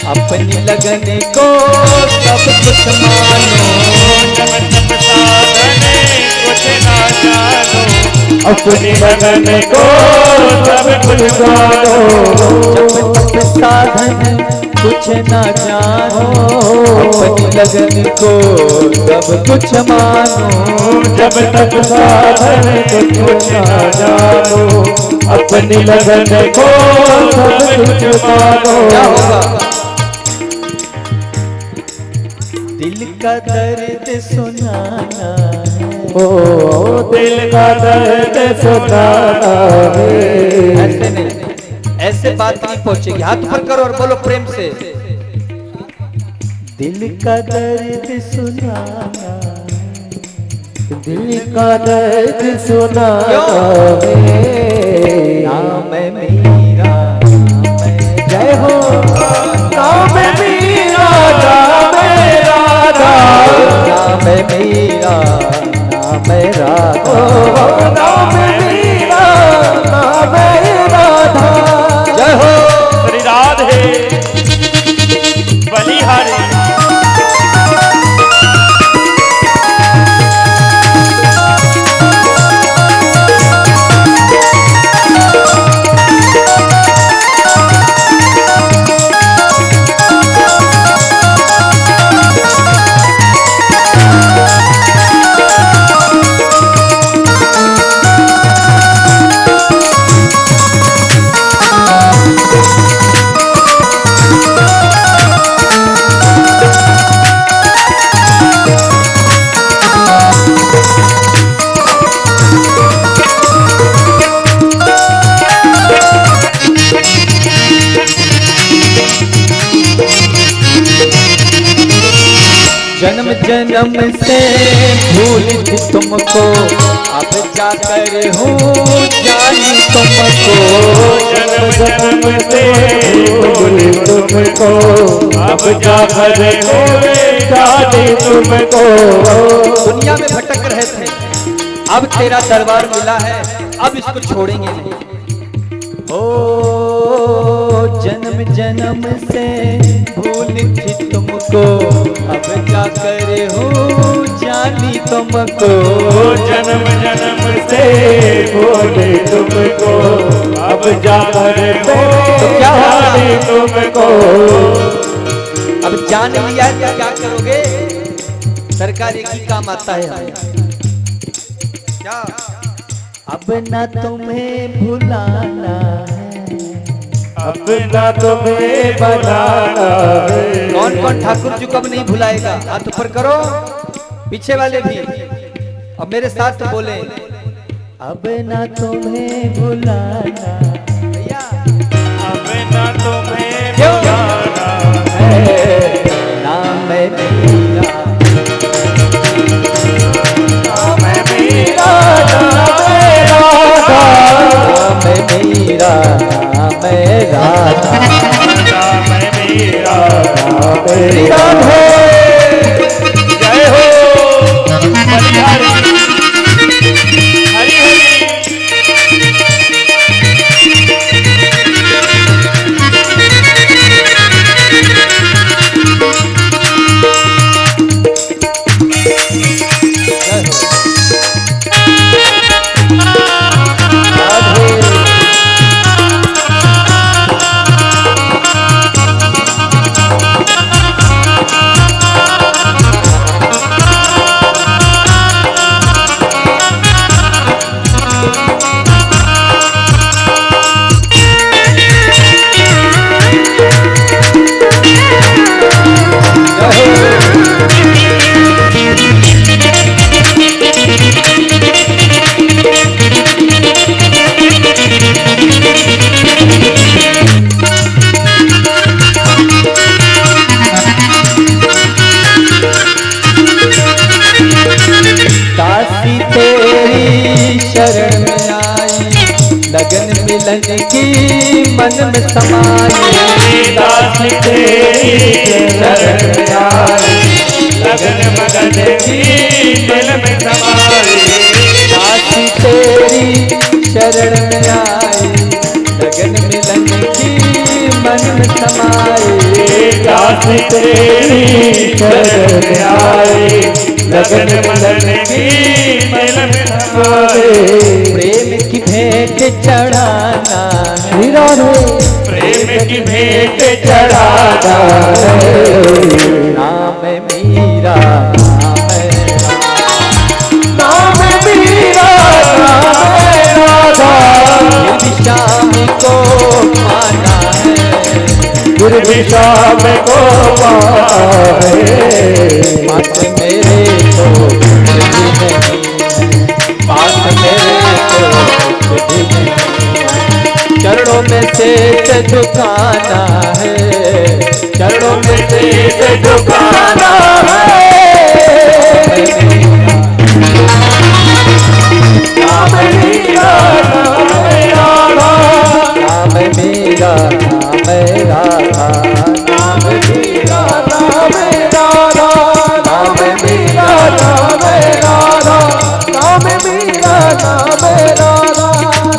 अपनी लगन को सब कुछ मानो, जब तप साधने कुछ ना जानो, अपनी लगन को सब कुछ जानो, जब तक साधन कुछ ना जानो, अपनी लगन को सब कुछ मानो, जब तक साधन कुछ ना जानो, अपनी लगन को सब कुछ मानो। क्या होगा? दिल का दर्द सुनाना है, ओ दिल का दर्द सुनाना है। ऐसे नहीं, ऐसे बात नहीं पहुंचेगी। हाथ ऊपर करो और बोलो प्रेम से। दिल का दर्द सुनाना, दिल का दर्द सुनाना है। नाम है मेरा, जय हो नाम मेरा, नाम राधा, नाम है मेरा, नाम है राधा, ओ नाम मेरा, नाम राधा। जय हो। श्री राधे बलिहारी। जन्म जन्म से भूल थी तुमको, अब जाकर हूँ जानी तुमको, जन्म जन्म से भूल तुमको, अब जाकर हुए जाने तुमको। दुनिया में भटक रहे थे, अब तेरा दरबार मिला है, अब इसको छोड़ेंगे नहीं। ओ जन्म जन्म से भूल थी तुमको, अब जाकर हूँ जानी तुमको, जन्म जन्म से बोले तुमको, अब जाकर तो क्या होगा? जाने तुमको। अब जान लिया है तो क्या करोगे? सरकार एक ही काम आता है हमें। क्या? अब न तुम्हें भुलाना है, अपना तुम्हें बनाना है। कौन कौन ठाकुर जी को अब नहीं भुलाएगा? हाथ ऊपर करो, पीछे वाले भी। अब मेरे साथ बोले, अब न तुम्हें भुलाना, भैया अब न तुम्हें क्यों? बुलाना है। नाम है मेरा, नाम मेरा, नाम राधा, नाम है मेरा, नाम है राधा। नाम मेरा। नाम राधे जय हो बलिहारी। हरि हरि। दासी तेरी शरण में आई, लगन मिलन की मन में समाई। दासी तेरी शरण में आई, लगन मगन की दिल में समाई। दासी तेरी शरण में आई, लगन मिलन की मन में समाई। तेरी शरण आए, लगन मिलन की मिल में समाए। प्रेम की भेंट चढ़ाना है राधे प्रेम की भेंट चढ़ाना है, नाम मीरा नाम मीरा नाम राधा। शाम को पाना है, गुरु शाम को पाए, पास मेरे तो कुछ भी नहीं, पास मेरे तो कुछ भी नहीं। चरणों में से झुकाना है, चरणों में से झुकाना है। नाम मीरा नाम राधा, नाम मेरा नाम राधा, नाम मेरा नाम राधा, नाम मीरा नाम राधा, नाम मीरा नाम राधा,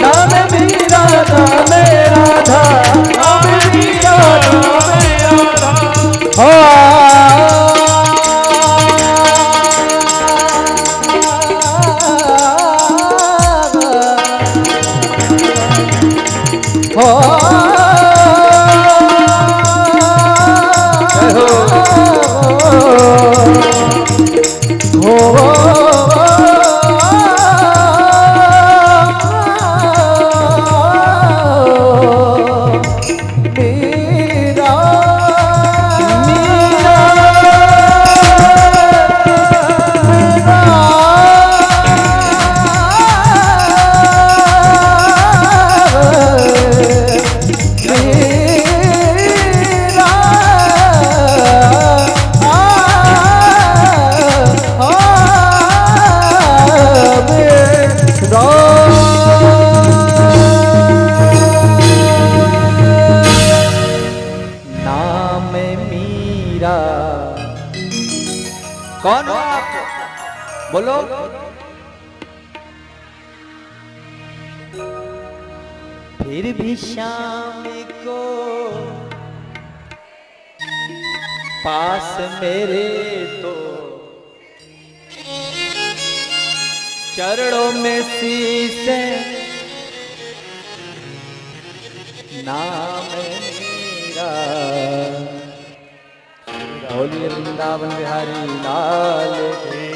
नाम मेरा नाम राधा, नाम मीरा नाम राधा। नाम मीरा। कौन हो आप? बोलो। फिर भी शाम को पास मेरे तो चरणों में शीशे नाम मेरा। बोलिए वृंदावन बिहारी लाल की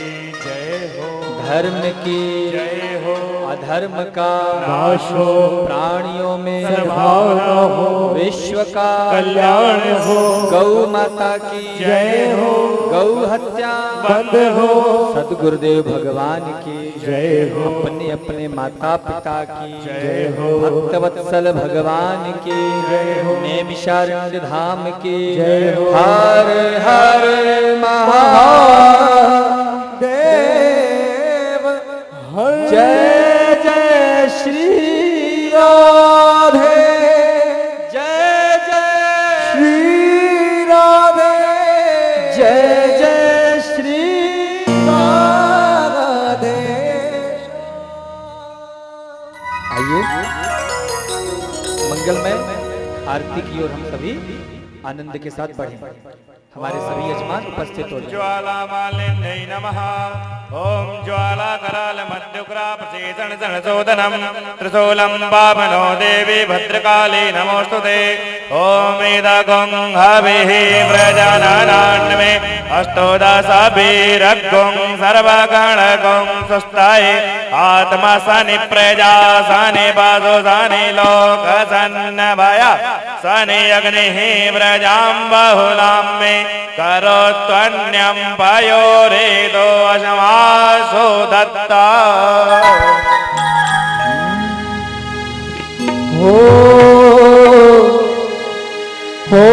जय हो, धर्म की जय हो, अधर्म का नाश हो, प्राणियों में सद्भाव हो, विश्व का कल्याण हो, गौ माता की जय हो, गौ हत्या बंद हो, सदगुरुदेव भगवान की जय हो, अपने अपने माता पिता की जय हो, भक्तवत्सल भगवान की जय हो, नैमिषारण्य धाम की जय हो। हर हर महादेव। हर जय जय श्री राधे, जय जय श्री राधे, जय जय श्री राधे। आइए मंगलमय आरती की ओर हम सभी आनंद के साथ बढ़ें। हमारे सभी यजमान उपस्थित हो जाएं। ज्वाला मालिन्यै नमः। ओम ज्वाला कराल मध्युग्रा प्रसेदन सनसोदनम त्रिशूलम पावनो देवी भद्रकाली नमोस्तुते। ओम इदगं हविः प्रजानान्मे अष्टोदशाभिरग्गं सर्वगणगं सुस्ताय आत्मा सनि प्रजा सनि बाधो सनि लोक सन्नभय सनि अग्निः प्रजां बहुलां मे करोत्वन्यं पयोरेदो अशमासो दत्ता। हो हो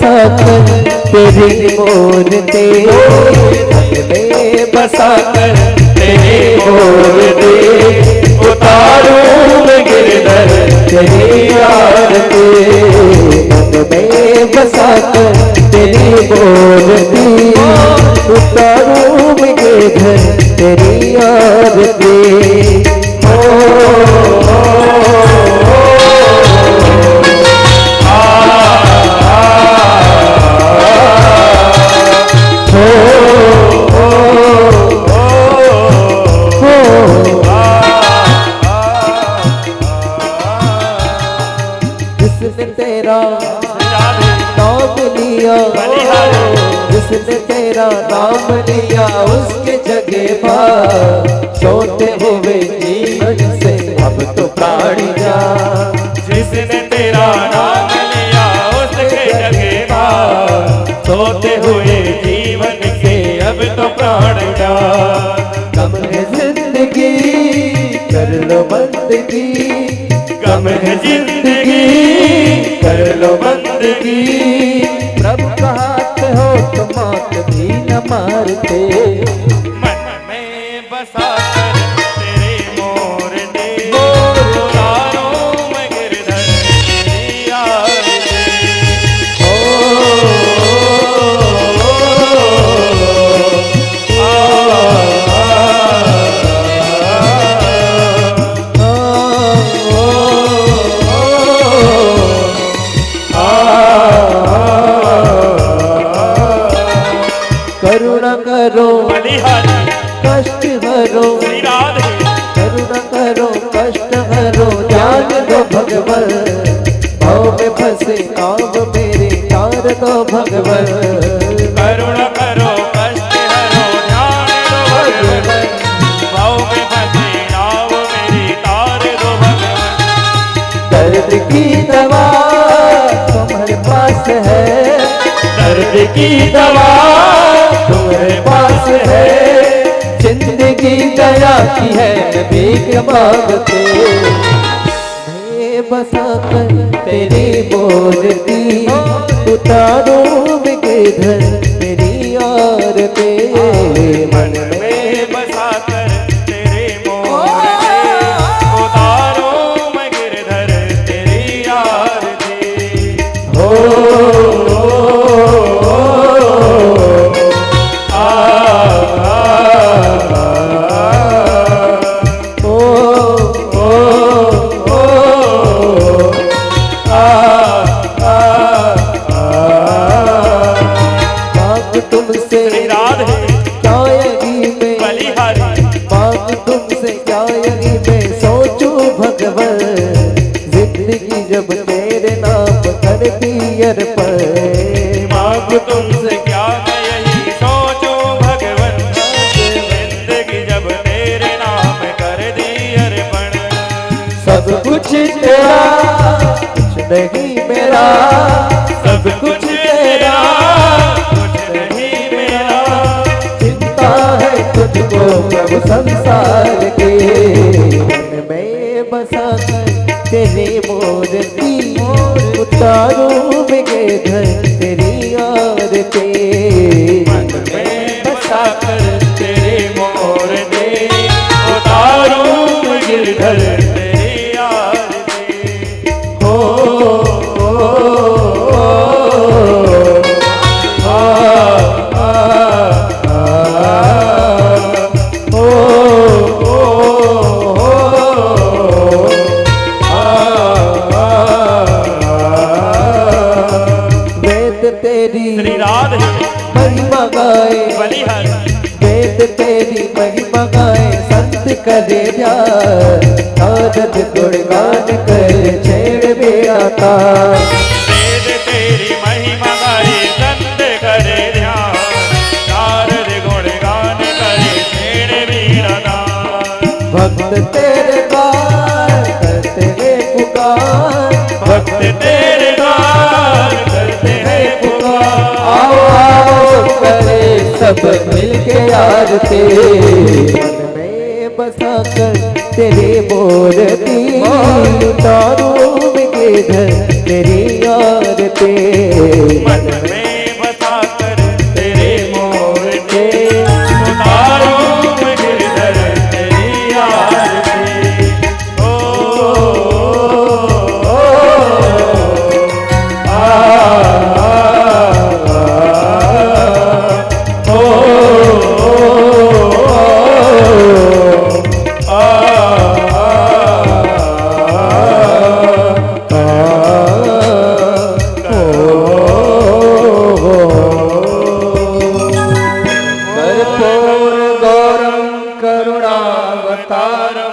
बसा कर तेरी मूर्ति, मन में बसा कर तेरी मूर्ति, उतारूं मैं गिरधर तेरी आरती, मन में बसा कर तेरी मूर्ति, उतारूं मैं गिरधर तेरी आरती। जिसने तेरा नाम लिया, जिसने तेरा नाम लिया, उसके जगह पर सोते हुए जीवन से अब तो प्राण जा। जिसने तेरा नाम लिया उसके जगह पर सोते हुए जीवन से अब तो प्राण जा। गम है जिंदगी कर लो बंदगी, गम है जिंदगी कर लो बंदगी, प्रभु का हाथ हो तो मौत भी न मारते। मन में बसा कर तेरे मूर्ति, उतारूं मैं गिरधर तेरी आरती। करुणा करो बलिहारी कष्ट हरो, श्री राधे करुणा करो कष्ट हरो, ज्ञान दो भगवन, भाव में फंसे नाव मेरे तार दो भगवन। करुणा करो कष्ट हरो, ध्यान दो भगवन, भाव में फंसे नाव मेरी तार दो भगवन। दर्द की दवा तुम्हारे पास है, दर्द की दवा तुम्हारे पास है, जिंदगी दया की है भीख मांगते। मैं बसा कर तेरी मूर्ति, उतारूं मैं गिरधर तेरी आरती, मन में बसा कर तेरे मूर्ति, उतारूं मैं गिरधर तेरी आरती। तुमसे श्री राधे क्या यही मैं बलिहारी मांग तुमसे क्या यही मैं सोचूं भगवन, जिंदगी जब तेरे नाम करती अर्पण। मांग तुमसे क्या मैं यही सोचूं भगवन, जिंदगी जब तेरे नाम कर दी अर्पण। सब कुछ तेरा कुछ नहीं मेरा, सब कुछ तेरा कुछ नहीं मेरा, चिंता है तुझको प्रभु संसार के। मन में बसा कर तेरी मूर्ति, उतारूं मैं गिरधर तेरी आरती। मन में बसा कर तेरे मूर्ति, उतारूं मैं गिरधर तेरी आरती। श्री राधे महिमा गाए बलिहारी वेद तेरी महिमा गाए, संत करे ध्यान, नारद गुणगान करे छेड़ बेड़ा तार। वेद तेरी महिमा गाए संत करे ध्यान, नारद गुणगान करे छेड़ बेड़ा तार। भक्त तेरे गान करते हैं पुकार, भक्त तेरे गान करते हैं पुकार। आओ आओ करे सब मिलके आरती। मन में बसा कर तेरी मूर्ति,